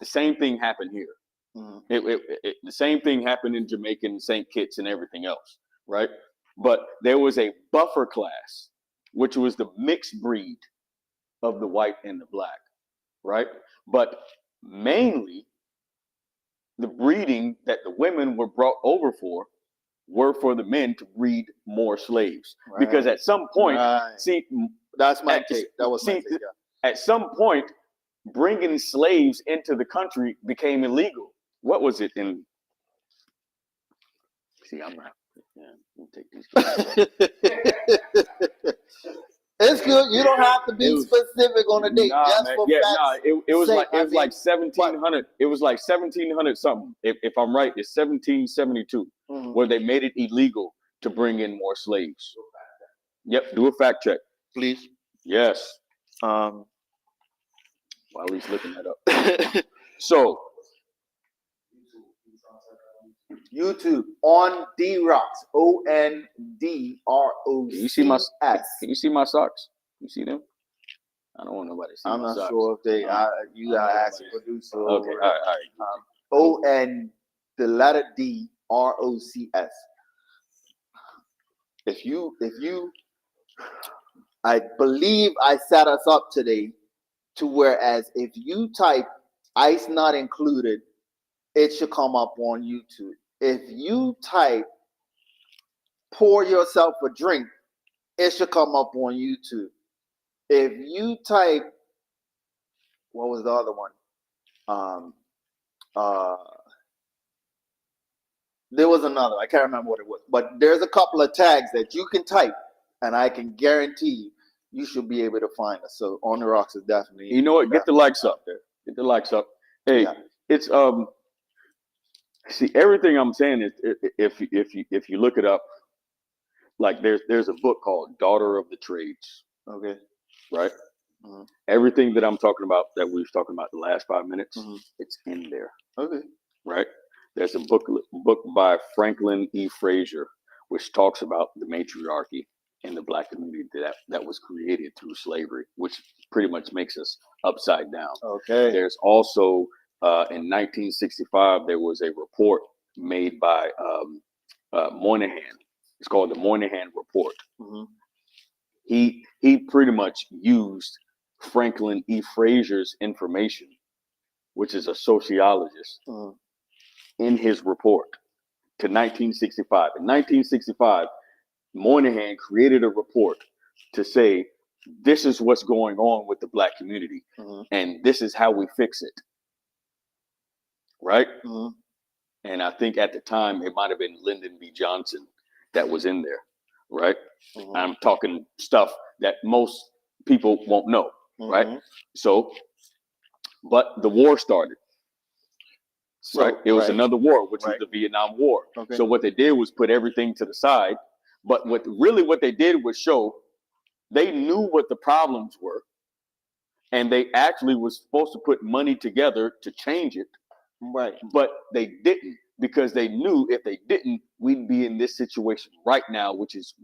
the same thing happened here. The same thing happened in Jamaica and St. Kitts and everything else, right? But there was a buffer class, which was the mixed breed of the white and the black, right? But mainly, the breeding that the women were brought over for were for the men to breed more slaves. Right. Because at some point, see, that's my take. That was my take, yeah. At some point, bringing slaves into the country became illegal. What was it in? See, I'm not. Yeah, we'll take these guys. It's good. You don't have to be specific on a date. It was like 1700. It was like 1700 something. If I'm right, it's 1772 where they made it illegal to bring in more slaves. Yep, do a fact check, please. Yes. Um, While he's looking that up. So YouTube on D ROCS. ONDROCS. can you see my socks? You see them? I don't want nobody to see I'm my not socks. sure if they. You gotta ask the producer. Okay, all right. ON the letter D ROCS. If you, I believe I set us up today to whereas if you type ice not included, it should come up on YouTube. If you type pour yourself a drink, it should come up on YouTube. If you type, what was the other one? There was another. I can't remember what it was. But there's a couple of tags that you can type, and I can guarantee you should be able to find us. So On the Rocks is definitely. You know what? Get the likes up there. Get the likes up. Hey, Yeah. it's see, everything I'm saying is if you look it up, like there's a book called Daughter of the Trades. Okay. Right? Mm-hmm. Everything that I'm talking about that we was talking about the last 5 minutes, Mm-hmm. it's in there. Okay. Right? There's a book by Franklin E. Frazier, which talks about the matriarchy in the Black community that was created through slavery, which pretty much makes us upside down. Okay. There's also in 1965 there was a report made by Moynihan. It's called the Moynihan Report. Mm-hmm. He pretty much used Franklin E. Frazier's information, which is a sociologist, in his report to 1965. In 1965, Moynihan created a report to say, this is what's going on with the Black community, and this is how we fix it. Right? Mm-hmm. And I think at the time it might have been Lyndon B. Johnson that was in there. Right? Mm-hmm. I'm talking stuff that most people won't know. Right? So, but the war started. Right. It was another war, which was the Vietnam War. Okay. So what they did was put everything to the side. But what they did was show they knew what the problems were, and they actually was supposed to put money together to change it. Right. But they didn't, because they knew if they didn't, we'd be in this situation right now, which is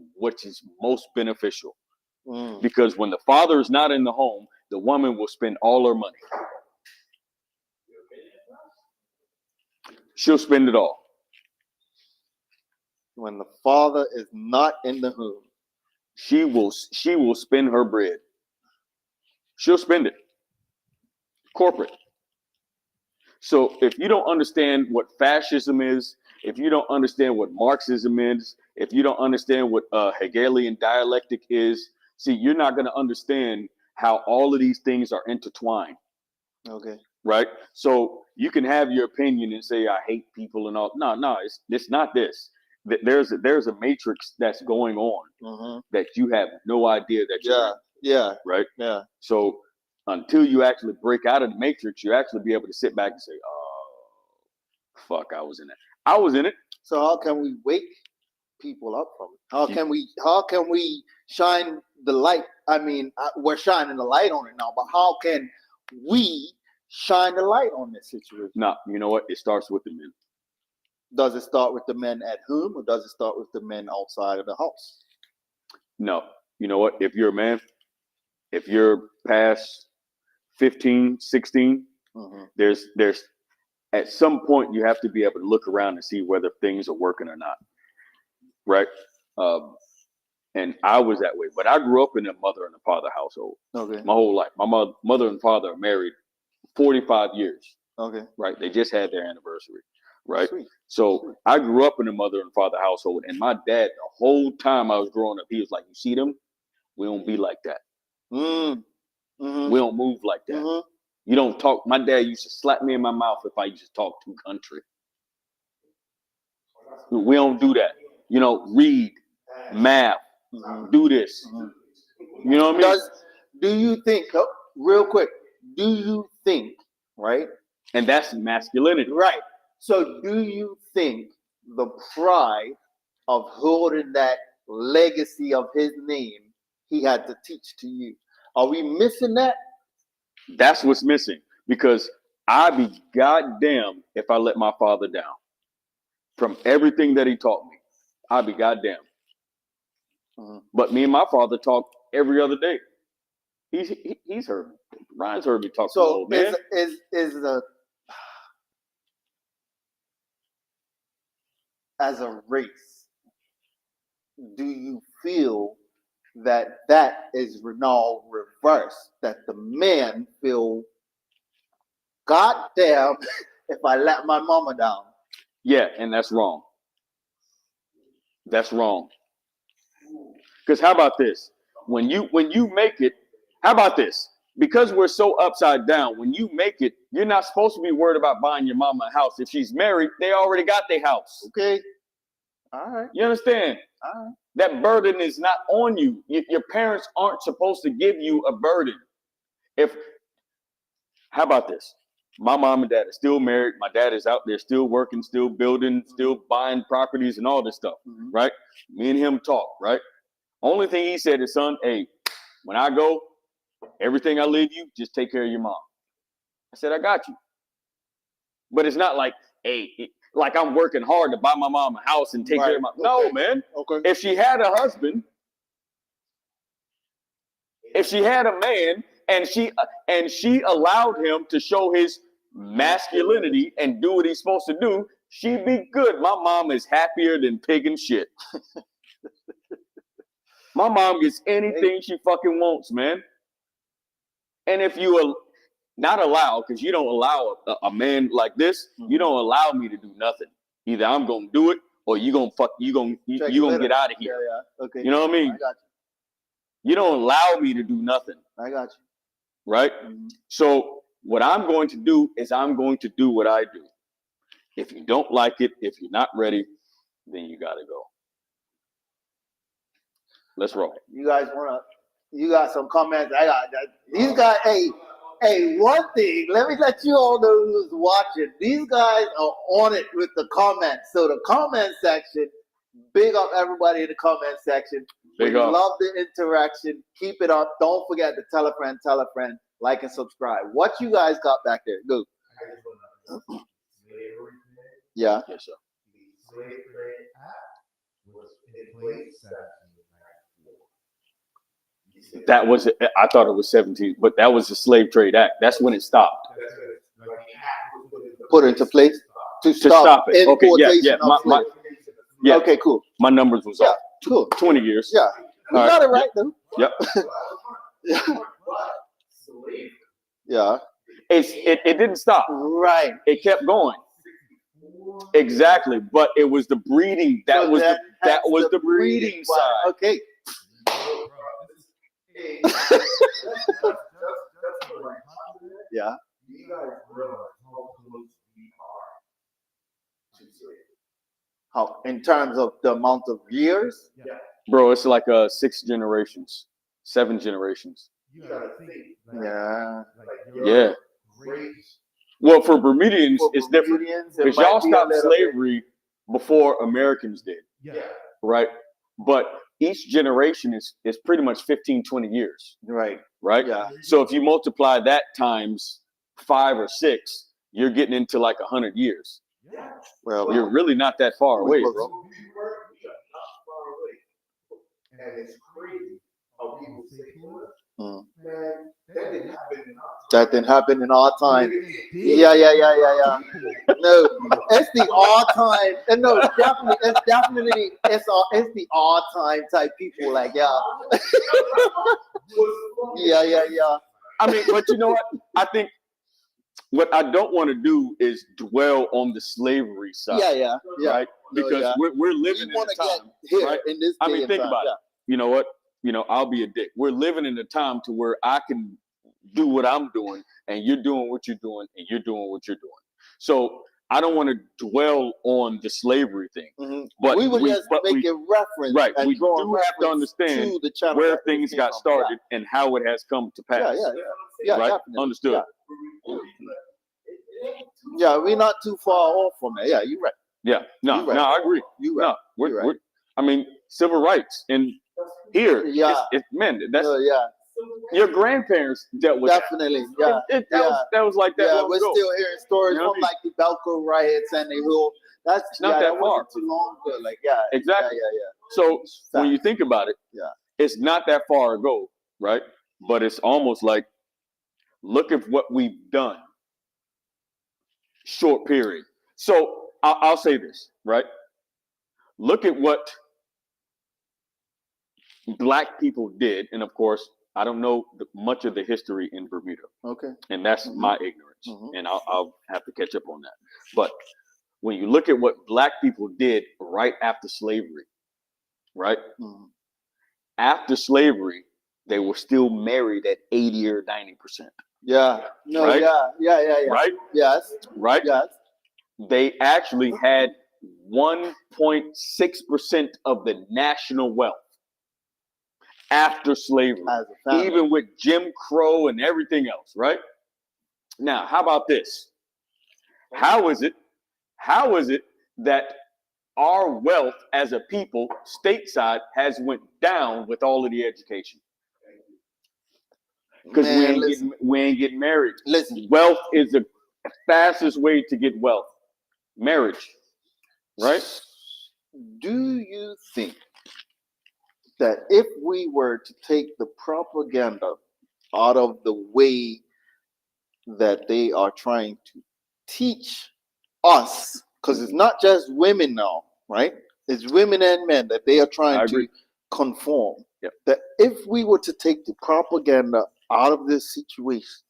most beneficial. Because when the father is not in the home, the woman will spend all her money. She'll spend it all. When the father is not in the home, she will spend her bread. She'll spend it. Corporate. So if you don't understand what fascism is, if you don't understand what Marxism is, if you don't understand what Hegelian dialectic is, see, you're not going to understand how all of these things are intertwined. Okay. Right? So you can have your opinion and say, I hate people and all. No, it's not this. There's a matrix that's going on that you have no idea that you're in. Yeah. Right? Yeah. So until you actually break out of the matrix, you actually be able to sit back and say, oh, fuck, I was in it. I was in it. So how can we wake people up from it? How can we shine the light? I mean, we're shining the light on it now, but how can we shine the light on this situation? No, you know what? It starts with the men. Does it start with the men at home, or does it start with the men outside of the house? No. You know what? If you're a man, if you're past 15, 16, there's at some point you have to be able to look around and see whether things are working or not. Right? And I was that way. But I grew up in a mother and a father household. Okay. My whole life. My mother and father are married 45 years. Okay. Right? They just had their anniversary. Right? Sweet. So I grew up in a mother and father household, and my dad, the whole time I was growing up, he was like, you see them? We don't be like that. We don't move like that. You don't talk. My dad used to slap me in my mouth if I used to talk too country. We don't do that. You know, read, math, do this. You know what I mean? Do you think, real quick, do you think, right? And that's masculinity. Right. So do you think the pride of holding that legacy of his name he had to teach to you? Are we missing that? That's what's missing, because I'd be goddamn if I let my father down from everything that he taught me. I'd be goddamn. But me and my father talk every other day. He's heard me. Ryan's heard me talk to the So old man. As a race, do you feel that is now reversed? That the men feel, goddamn, if I let my mama down. Yeah, and that's wrong. That's wrong. Because how about this? When you make it, how about this? Because we're so upside down, when you make it, you're not supposed to be worried about buying your mama a house. If she's married, they already got their house. Okay. All right. You understand? All right. That burden is not on you. Your parents aren't supposed to give you a burden. How about this? My mom and dad are still married. My dad is out there still working, still building, still buying properties and all this stuff, right? Me and him talk, right? Only thing he said is, son, hey, when I go, everything I leave you, just take care of your mom. I said, I got you. But it's not like, hey, like I'm working hard to buy my mom a house and take care of my. No, man. Okay. If she had a husband, if she had a man, and she allowed him to show his masculinity and do what he's supposed to do, she'd be good. My mom is happier than pig and shit. My mom gets anything she fucking wants, man. And if you not allow, because you don't allow a man like this, you don't allow me to do nothing. Either I'm gonna do it, or you gonna get out of here. Yeah. Okay. You know what I mean? I got you don't allow me to do nothing. I got you. Right? So what I'm going to do is I'm going to do what I do. If you don't like it, if you're not ready, then you gotta go. Let's roll. You got some comments? I got that. These guys, hey, one thing, let me let you all know who's watching. These guys are on it with the comments. So the comment section, big up everybody in the comment section. Big up. Love the interaction. Keep it up. Don't forget to tell a friend, like and subscribe. What you guys got back there? Go. Yeah. Yes, sir. That was, I thought it was 17, but that was the Slave Trade Act. That's when it stopped. Put into place to stop it. Okay, yeah. Yeah. Okay, cool. My numbers was off. Cool. 20 years. Yeah. You got it right, though. Yep. Yeah. It didn't stop. Right. It kept going. Exactly. But it was the breeding. That was the breeding side. Okay. Yeah. You guys realize how close we are to slavery? How, in terms of the amount of years? Yeah. Bro, it's like 6 generations, 7 generations. You gotta think. Yeah. Yeah. Race. Well, for Bermudians, it's different. Bermudians, Because y'all stopped slavery before Americans did. Yeah. Right? But each generation is pretty much 15, 20 years. Right. Right? Yeah. So if you multiply that times 5 or 6, you're getting into like 100 years. Yeah. Well, You're really not that far away, bro. We are not far away. And it's crazy how people say to us, man, that didn't happen in our time. that didn't happen in our time. Yeah. No, it's the all time. And no, it's the all time type people. Like, yeah. Yeah. I mean, but you know what? I think what I don't want to do is dwell on the slavery side. Yeah. Right? Because we're living in a time. Here, right? in this I day mean, and think time. about it. You know what? I'll be a dick. We're living in a time to where I can do what I'm doing, and you're doing what you're doing, and you're doing what you're doing. So I don't want to dwell on the slavery thing. Mm-hmm. But we would just make a reference. Right. And we do have to understand where things got started and how it has come to pass. Yeah, right? Definitely. Understood. Yeah, we're not too far off from it. Yeah, you're right. Yeah, no, I agree. You're right. No, we're I mean, civil rights and here, man, that's Your grandparents dealt with Definitely, yeah. that was like that. Yeah, long we're ago. still hearing stories You know what from I like the Belko riots and the whole. That's not that that far. wasn't too long ago. Like, yeah, Exactly. yeah. So when you think about it, it's not that far ago, right? But it's almost like, look at what we've done. Short period. So I'll say this, right? Look at what Black people did, and of course, I don't know much of the history in Bermuda. Okay. And that's my ignorance, and I'll have to catch up on that. But when you look at what Black people did right after slavery, right? After slavery, they were still married at 80 or 90%. Yeah. No. Right? Yeah. Right? Yes. Right? Yes. They actually had 1.6% of the national wealth after slavery, even with Jim Crow and everything else, right? Now, how about this? How is it that our wealth as a people stateside has went down with all of the education? Because we ain't getting married. Listen, wealth is the fastest way to get wealth. Marriage, right? Do you think that if we were to take the propaganda out of the way that they are trying to teach us, because it's not just women now, right? It's women and men that they are trying to conform. Yep. That if we were to take the propaganda out of this situation,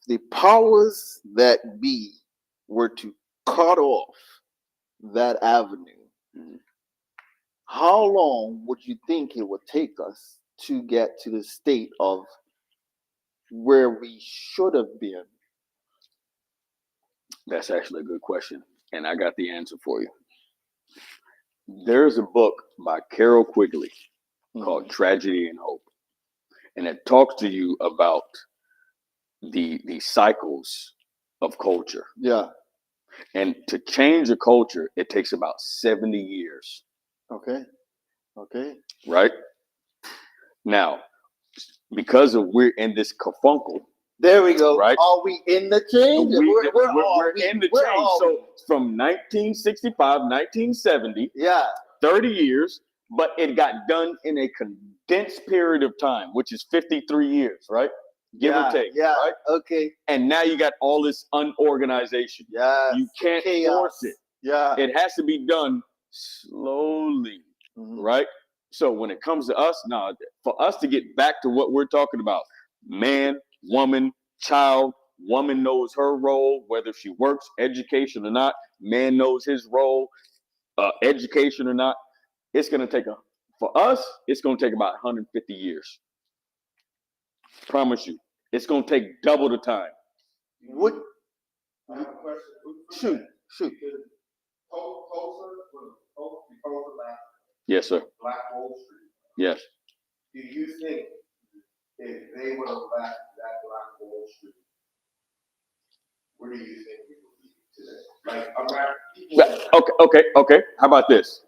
the powers that be were to cut off that avenue, how long would you think it would take us to get to the state of where we should have been? That's actually a good question, and I got the answer for you. There's a book by Carol Quigley called Tragedy and Hope, and it talks to you about the cycles of culture. Yeah. And to change a culture, it takes about 70 years. Okay. Right? Now, because we're in this kerfunkle. There we go. Right? Are we in the change? We're in the change. So from 1965, 1970, 30 years, but it got done in a condensed period of time, which is 53 years, right? Give or take. Yeah. Right? Okay. And now you got all this unorganization. Yeah. You can't force it. Yeah. It has to be done slowly. Right? So when it comes to us, now for us to get back to what we're talking about, man, woman, child, woman knows her role, whether she works, education or not, man knows his role, education or not. It's going to take for us, it's going to take about 150 years. Promise you. It's going to take double the time. What? I have a question. Shoot. Yes, sir. Black Wall Street. Yes. Do you think if they would have left that Black Wall Street, where do you think we would be today? Like American people. Okay. How about this?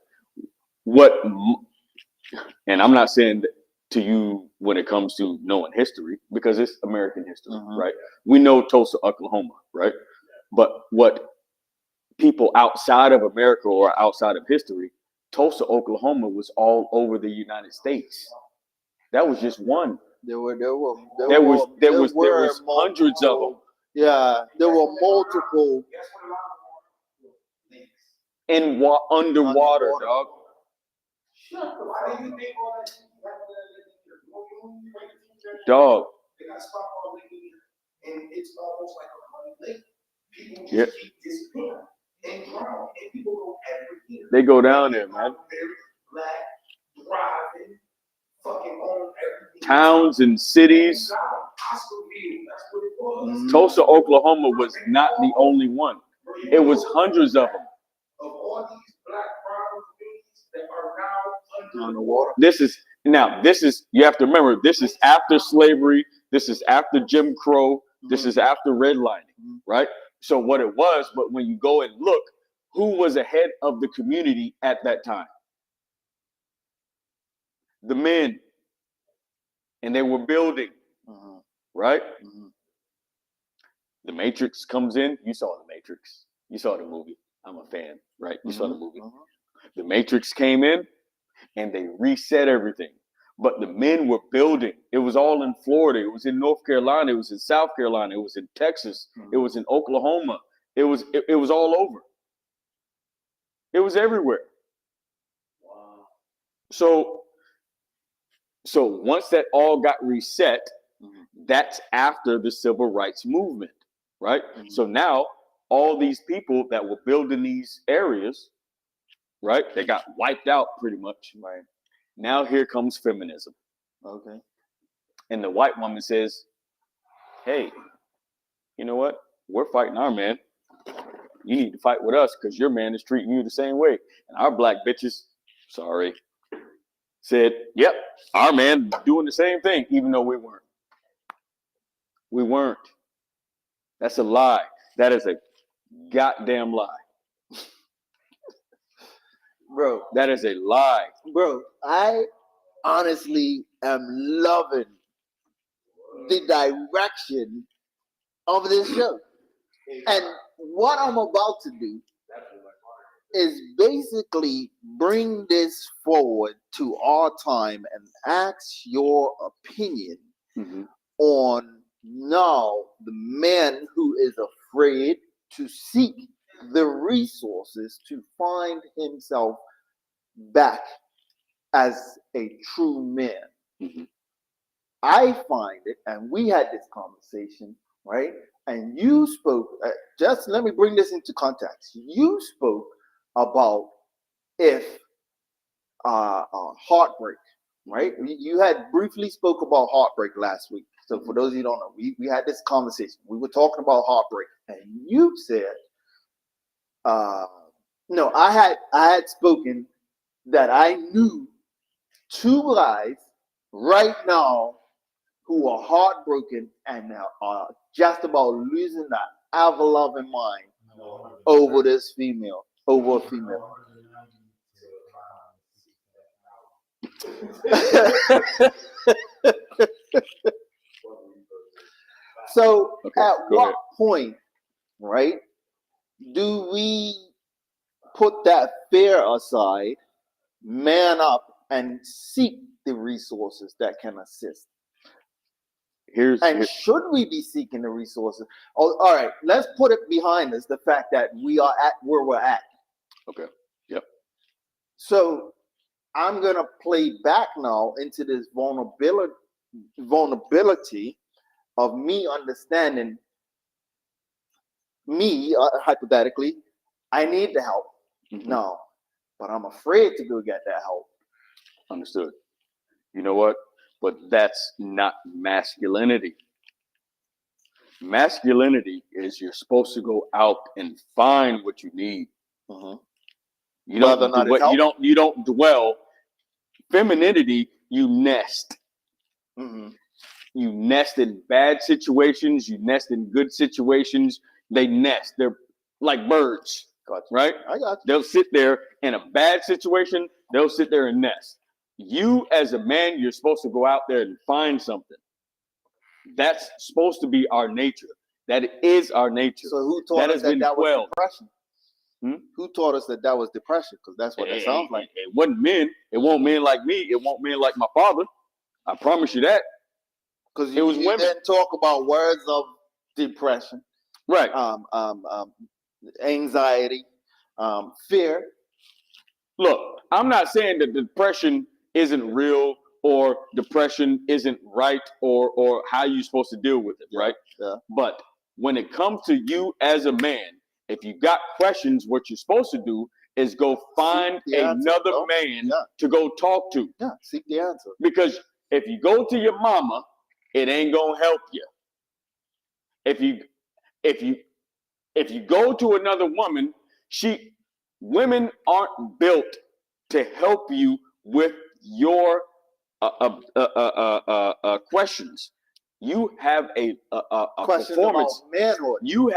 And I'm not saying to you when it comes to knowing history, because it's American history, right? We know Tulsa, Oklahoma, right? But what people outside of America or outside of history, Tulsa, Oklahoma was all over the United States. That was just one. There was hundreds of them. Yeah, there were multiple. Underwater, dog. Why do you think all that shit happened? Dog. They got spot all and it's almost like a honey lake. People just keep disappearing and drown, and people go every year. They go down there, man. Black, driving, fucking on everything. Towns and cities. Tulsa, Oklahoma was not the only one. It was hundreds of them. Of all these black brown communities that are now under water. This is, you have to remember, this is after slavery. This is after Jim Crow. This is after redlining, right? So what it was, but when you go and look, who was ahead of the community at that time? The men. and they were building, right? The Matrix comes in. You saw the Matrix. You saw the movie. I'm a fan, right? You saw the movie. The Matrix came in, and they reset everything. But the men were building. It was all in Florida. It was in North Carolina. It was in South Carolina. It was in Texas. It was in Oklahoma. It was all over. It was everywhere. Wow. So once that all got reset, that's after the civil rights movement, right? So now all these people that were building these areas, right, they got wiped out pretty much. Right. Now here comes feminism. Okay. And the white woman says, hey, you know what? We're fighting our man. You need to fight with us because your man is treating you the same way. And our black bitches, sorry, said, yep, our man doing the same thing, even though we weren't. We weren't. That's a lie. That is a goddamn lie. Bro. That is a lie. Bro, I honestly am loving the direction of this show. And what I'm about to do is basically bring this forward to our time and ask your opinion on now the man who is afraid to seek the resources to find himself back as a true man. I find it, and we had this conversation, right? And you spoke, just let me bring this into context. You spoke about if heartbreak, right? You had briefly spoke about heartbreak last week. So for those of you who don't know, we had this conversation. We were talking about heartbreak, and you said, no, I had spoken that I knew two guys right now who are heartbroken and are just about losing their ever-loving mind over this female, over a female. So at what point, right, do we put that fear aside, man up, and seek the resources that can assist? Should we be seeking the resources? Oh, all right, let's put it behind us, the fact that we are at where we're at. Okay. Yep. So I'm going to play back now into this vulnerability of me understanding me, hypothetically, I need the help now, but I'm afraid to go get that help. Understood. You know what? But that's not masculinity. Masculinity is you're supposed to go out and find what you need. You don't dwell. Femininity, you nest. You nest in bad situations. You nest in good situations. They nest. They're like birds, right? I got you. They'll sit there in a bad situation. They'll sit there and nest. You as a man, you're supposed to go out there and find something. That's supposed to be our nature. That is our nature. So who taught us that was depression? Who taught us that was depression? Because that's what that sounds like. It wasn't men. It won't men like me. It won't men like my father. I promise you that. Because you didn't talk about words of depression, right? Anxiety, fear. Look, I'm not saying that depression isn't real or depression isn't right or how you're supposed to deal with it, right? Yeah. But when it comes to you as a man, if you got questions, what you're supposed to do is go find another man to go talk to. Yeah, seek the answer. Because if you go to your mama, it ain't gonna help you. If you go to another woman, women aren't built to help you with your questions. You have a question performance. About manhood. You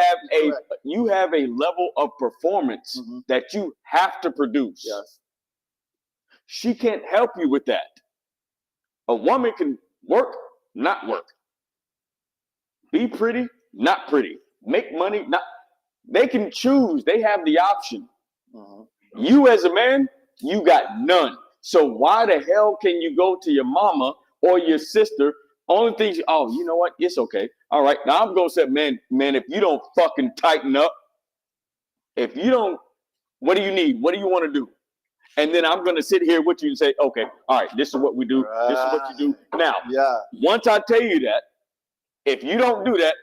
have a level of performance that you have to produce. Yes. She can't help you with that. A woman can Work, not work. Be pretty, not pretty. Make money, not. They can choose. They have the option. You as a man, you got none. So why the hell can you go to your mama or your sister? Only thing, oh, you know what? It's okay. All right. Now I'm going to say, man, if you don't fucking tighten up, if you don't, what do you need? What do you want to do? And then I'm going to sit here with you and say, okay, all right, this is what we do. Right. This is what you do. Now, once I tell you that, if you don't do that,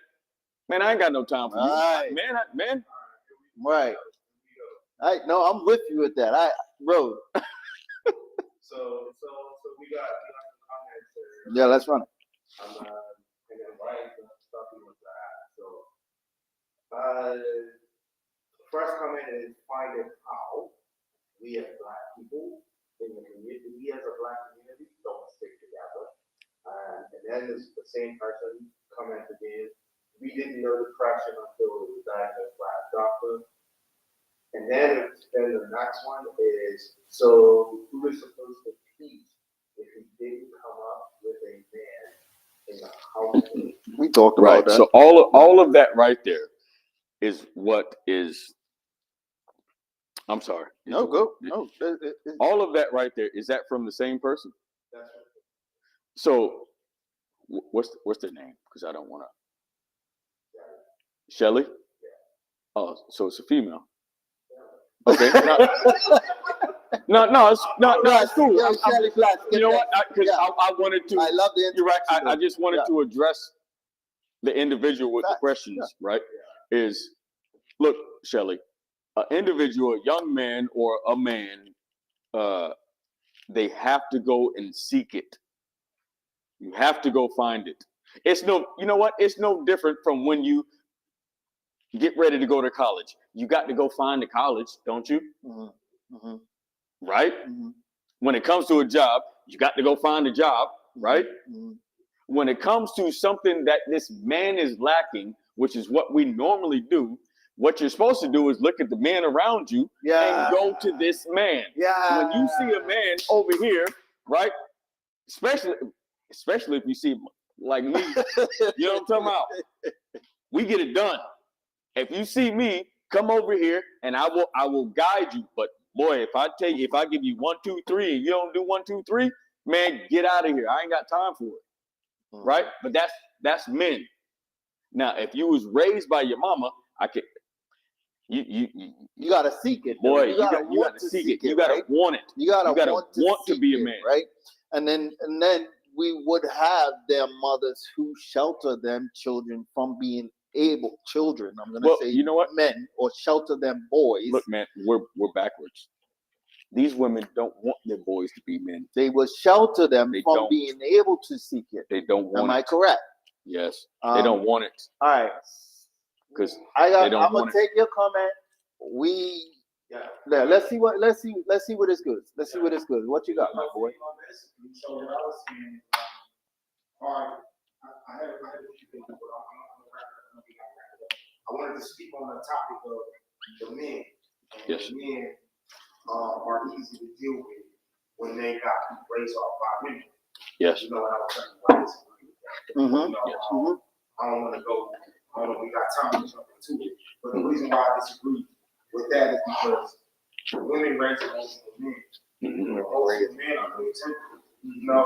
man, I ain't got no time for you. Man. Right. No, I'm with you with that. Bro. So we got comments there. Yeah, let's run it. And then Ryan stuff he wants to add. So first comment is find it how we as Black people in the community, we as a Black community don't stick together. And then the same person comments again. We didn't know depression until it was diagnosed by a doctor. And then the next one is, so who is supposed to teach if he didn't come up with a man in the household? We talked about that. So all of that right there is what is. I'm sorry. No, go. No. All of that right there, is that from the same person? That's right. So what's their name? Because I don't want to. Shelly? Yeah. Oh, so it's a female. Okay. No, it's cool. Yo, Shelly Flash, you know what? Because I wanted to. I love the. You're right. I just wanted to address the individual with the questions. Right? Is look, Shelly, an individual, a young man or a man, they have to go and seek it. You have to go find it. It's no. You know what? It's no different from when you get ready to go to college. You got to go find a college, don't you? Right? When it comes to a job, you got to go find a job, right? When it comes to something that this man is lacking, which is what we normally do, what you're supposed to do is look at the man around you and go to this man. When you see a man over here, right? Especially if you see like me, you know what I'm talking about? We get it done. If you see me, come over here and I will guide you. But boy, if I give you 1, 2, 3 and you don't do 1, 2, 3, man, get out of here. I ain't got time for it. Right? But that's men. Now, if you was raised by your mama, you gotta seek it. Boy, you gotta seek it. You gotta want it. You gotta want to be a man. Right? And then we would have their mothers who shelter them children from being children. I'm gonna say, you know what, men, or shelter them boys. Look, man, we're backwards. These women don't want their boys to be men. They will shelter them from being able to seek it. They don't want it. Am I correct? Yes. They don't want it. All right. Because I'm gonna take your comment. Let's see what it's good. Let's see what it's good. What you got, my boy? So what I was saying, all right, I had a few things, but I wanted to speak on the topic of the men. And the men are easy to deal with when they got raised off by women. Yes. You know what I was saying? I disagree with that. I don't want to go. I don't know if we got time to jump into it. But the reason why I disagree with that is because women raise emotional men. Most men are quick tempered. You know,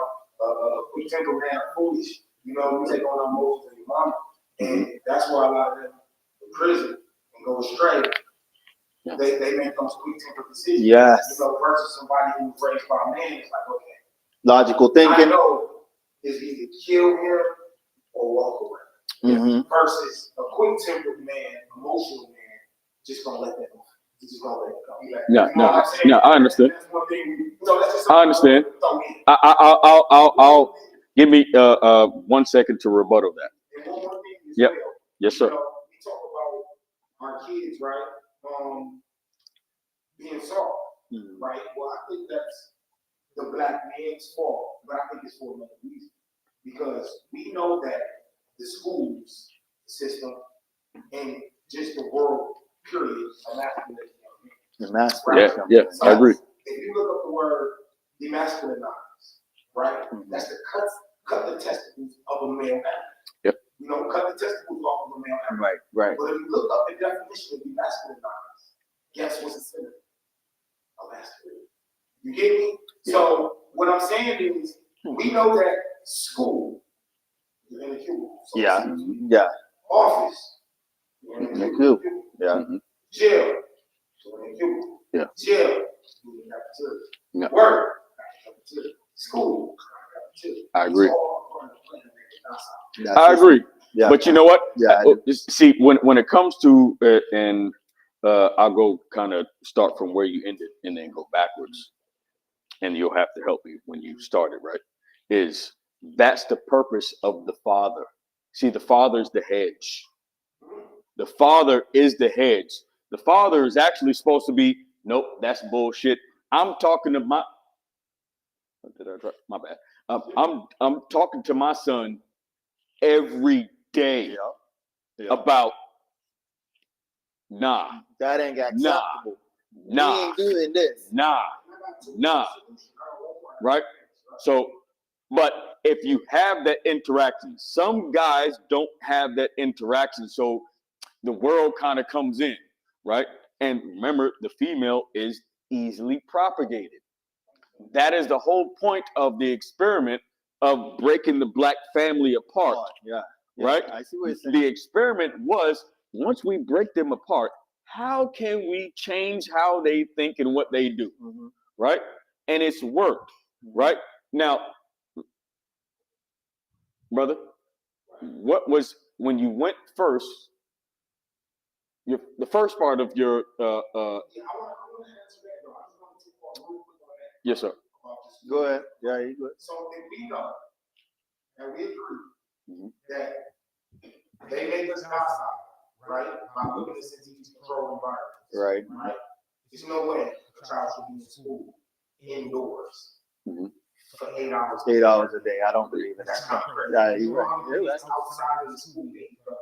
quick tempered men are foolish. You know, we take on our emotions and your mama. And that's why a lot of them in prison and go astray. They make those quick tempered decisions. Yes. You know, versus somebody who's raised by a man, it's like, okay. Logical thinking. I know is either kill him or walk away. Versus a quick tempered man, emotional man, just gonna let that go. He's just gonna let it go. No, I understand. That's one thing I understand. I'll give me 1 second to rebuttal that. And one more thing as Yep. well. Yes, sir. You know, we talk about our kids, right? Being soft, right? Well, I think that's the black man's fault, but I think it's for another reason. Because we know that the schools system and just the world, period, Emasculation. Yeah, I agree. If you look up the word demasculinize, right? That's the cut the testicles of a male animal. Yep. You know, cut the testicles off of a male animal. Right, right. But if you look up the definition of the masculine dominance, guess what's a synonym? A masculine. You get me? Yeah. So what I'm saying is, we know that school, you're in the cubicle. So Yeah, yeah. Office, you're In in the the cubicle. cubicle. Yeah. Mhm. Jail, you're in the cubicle. Yeah. Jail, you're in the cafeteria. Yeah. Work, cafeteria. School, cafeteria. I agree. It's all part of the plan that they can outside. I agree. Yeah. But you know what? Yeah. See, when it comes to I'll go kind of start from where you ended and then go backwards, and you'll have to help me when you started. Right? That's the purpose of the father. See, the father is the hedge. The father is the hedge. The father is actually supposed to be. Nope, that's bullshit. I'm talking to my. What did I try? My bad. I'm talking to my son every day Yeah. about nah, That ain't acceptable. nah, We ain't doing this. nah, right? So, but if you have that interaction, some guys don't have that interaction, so the world kind of comes in, right? And remember, the female is easily propagated. That is the whole point of the experiment of breaking the black family apart. Yeah. Right? I see what you're saying. The experiment was, once we break them apart, how can we change how they think and what they do? Mhm. Right? And it's worked. Right? Now, brother, what was when you went first? The first part of your Yeah, I want to answer that though. I just want to take off real quick on that. yes, sir. About this. Go ahead. Yeah, you good. So if we know and we agree Mhm. that they make us outside, right? By putting us into these controlled environments. Right. Right? There's no way a child should be in school indoors Mhm. for 8 hours. 8 hours a day. I don't believe in that. That's not correct. Yeah, You you're know right. how many You're kids right. outside of the school day because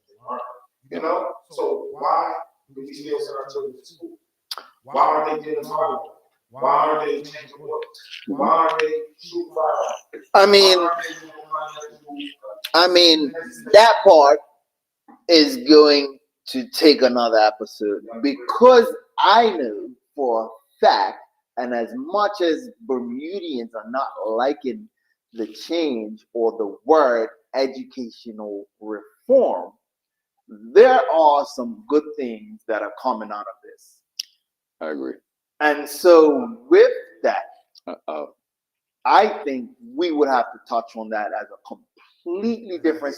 they learn. You know? So why do we still send our children to school? Why aren't they doing volleyball? Why aren't they changing books? Why aren't they shooting fire? I mean, that part is going to take another episode because I know for a fact, and as much as Bermudians are not liking the change or the word educational reform, there are some good things that are coming out of this. I agree. And so with that, I I think we would have to touch on that as a completely different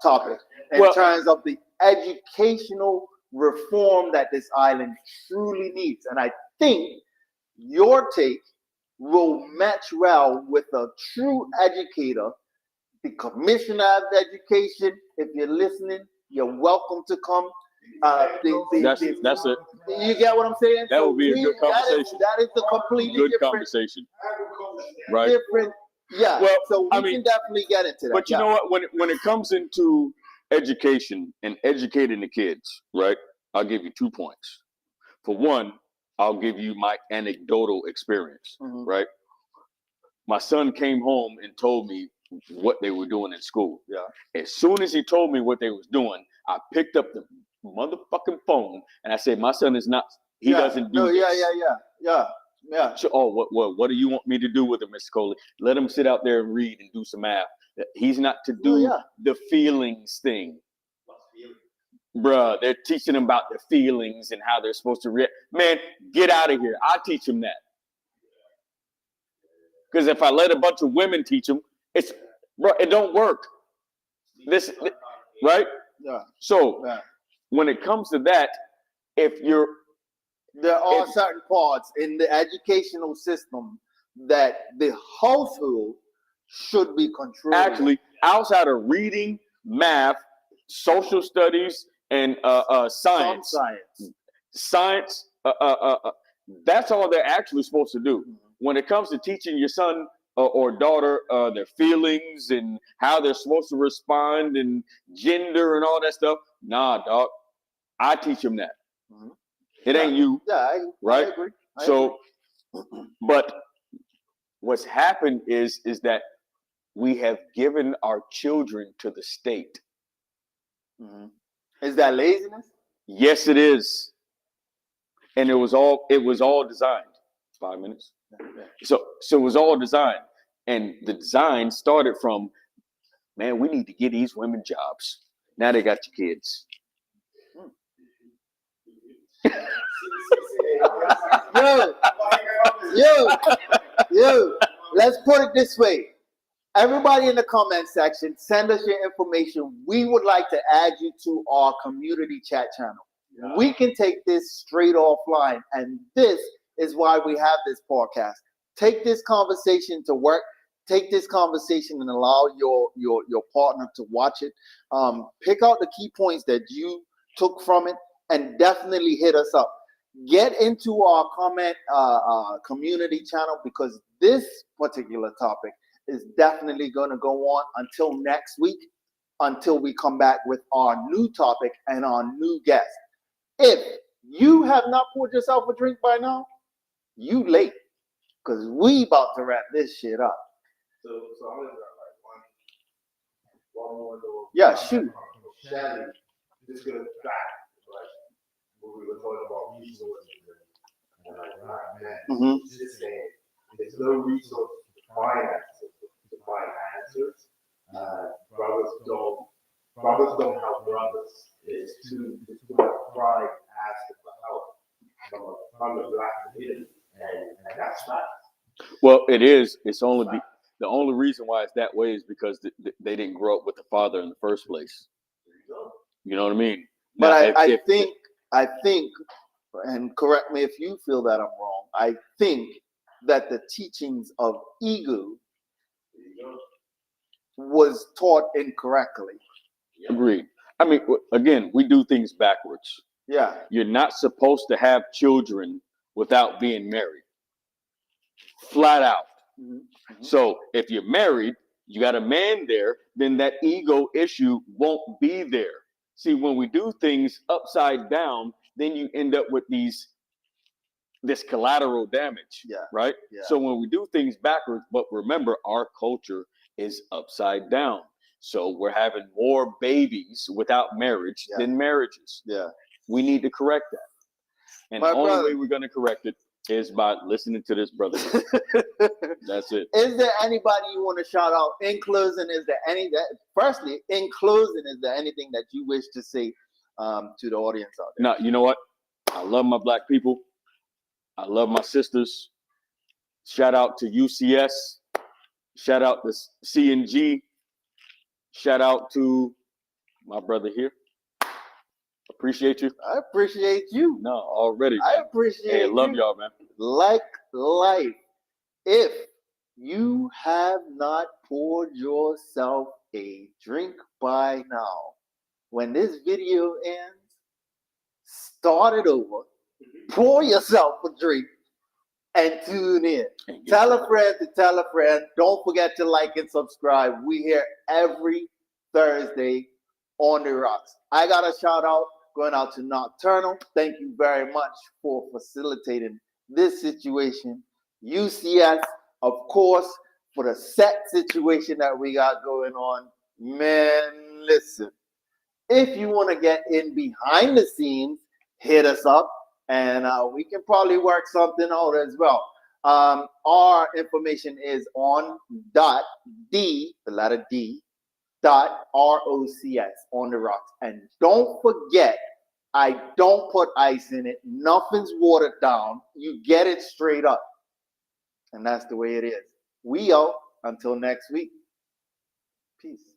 topic in Well- terms of the educational reform that this island truly needs. And I think your take will match well with a true educator, the commissioner of education. If you're listening, you're welcome to come. That's it. You get what I'm saying? That would be a good conversation. That is the completely Good different. conversation, right? Different, yeah. Well, so we I mean, can definitely get into that. But you know what? When it comes into education and educating the kids, right? I'll give you 2 points. For one, I'll give you my anecdotal experience, Mhm. right? My son came home and told me what they were doing in school. Yeah. As soon as he told me what they was doing, I picked up the motherfucking phone and I said, "My son is not. He doesn't do this." Yeah. So, oh, what do you want me to do with him, Mr. Coley? Let him sit out there and read and do some math. He's not to do the feelings thing. Bruh, they're teaching him about the feelings and how they're supposed to react. Man, get out of here. I'll teach him that. Because if I let a bunch of women teach him, it don't work. Right? Yeah. So when it comes to that, there are certain parts in the educational system that the household should be controlling. Actually, outside of reading, math, social studies, and science, that's all they're actually supposed to do. When it comes to teaching your son or daughter their feelings and how they're supposed to respond and gender and all that stuff, nah, dog. I teach them that. Mhm. It ain't you. Yeah, right? I agree. But what's happened is that we have given our children to the state. Mhm. Is that laziness? Yes, it is. And it was all designed. 5 minutes. So it was all designed. And the design started from, man, we need to get these women jobs. Now they got your kids. Yo, let's put it this way. Everybody in the comment section, send us your information. We would like to add you to our community chat channel. Yeah. We can take this straight offline, and this is why we have this podcast. Take this conversation to work. Take this conversation and allow your partner to watch it. Pick out the key points that you took from it, and definitely hit us up. Get into our comment community channel, because this particular topic is definitely going to go on until next week, until we come back with our new topic and our new guest. If you have not poured yourself a drink by now, you late, because we about to wrap this shit up. So I'm gonna like one more little. Yeah, shoot. Shannon, just gonna back, like when we were talking about resources and like man, just saying there's no resource to find answers. Brothers don't help brothers. It's too much pride asking for help from the black community, and that's not. Well, it is. It's only the only reason why it's that way is because they didn't grow up with the father in the first place. You know what I mean? But now, I think, and correct me if you feel that I'm wrong, I think that the teachings of ego was taught incorrectly. Agreed. I mean, again, we do things backwards. Yeah. You're not supposed to have children without being married. Flat out. Mm-hmm. So if you're married, you got a man there, then that ego issue won't be there. See, when we do things upside down, then you end up with this collateral damage, right? Yeah. So when we do things backwards, but remember, our culture is upside down. So we're having more babies without marriage than marriages. Yeah. We need to correct that. And the only way we're going to correct it is by listening to this brother. That's it. Is there anybody you want to shout out? In closing, is there anything that you wish to say to the audience out there? No, you know what? I love my black people. I love my sisters. Shout out to UCS. Shout out to CNG. Shout out to my brother here. Appreciate you. I appreciate you. No, already. I appreciate you. Love y'all, man. Like life. If you have not poured yourself a drink by now, when this video ends, start it over. Pour yourself a drink and tune in. Tell a friend to tell a friend. Don't forget to like and subscribe. We here every Thursday on D ROCS. I got a shout out going out to Nocturnal. Thank you very much for facilitating this situation. UCS, of course, for the set situation that we got going on. Man, listen. If you want to get in behind the scenes, hit us up. And we can probably work something out as well. Our information is on .D, the letter D, .ROCS on D ROCS. And don't forget, I don't put ice in it. Nothing's watered down. You get it straight up. And that's the way it is. We out until next week. Peace.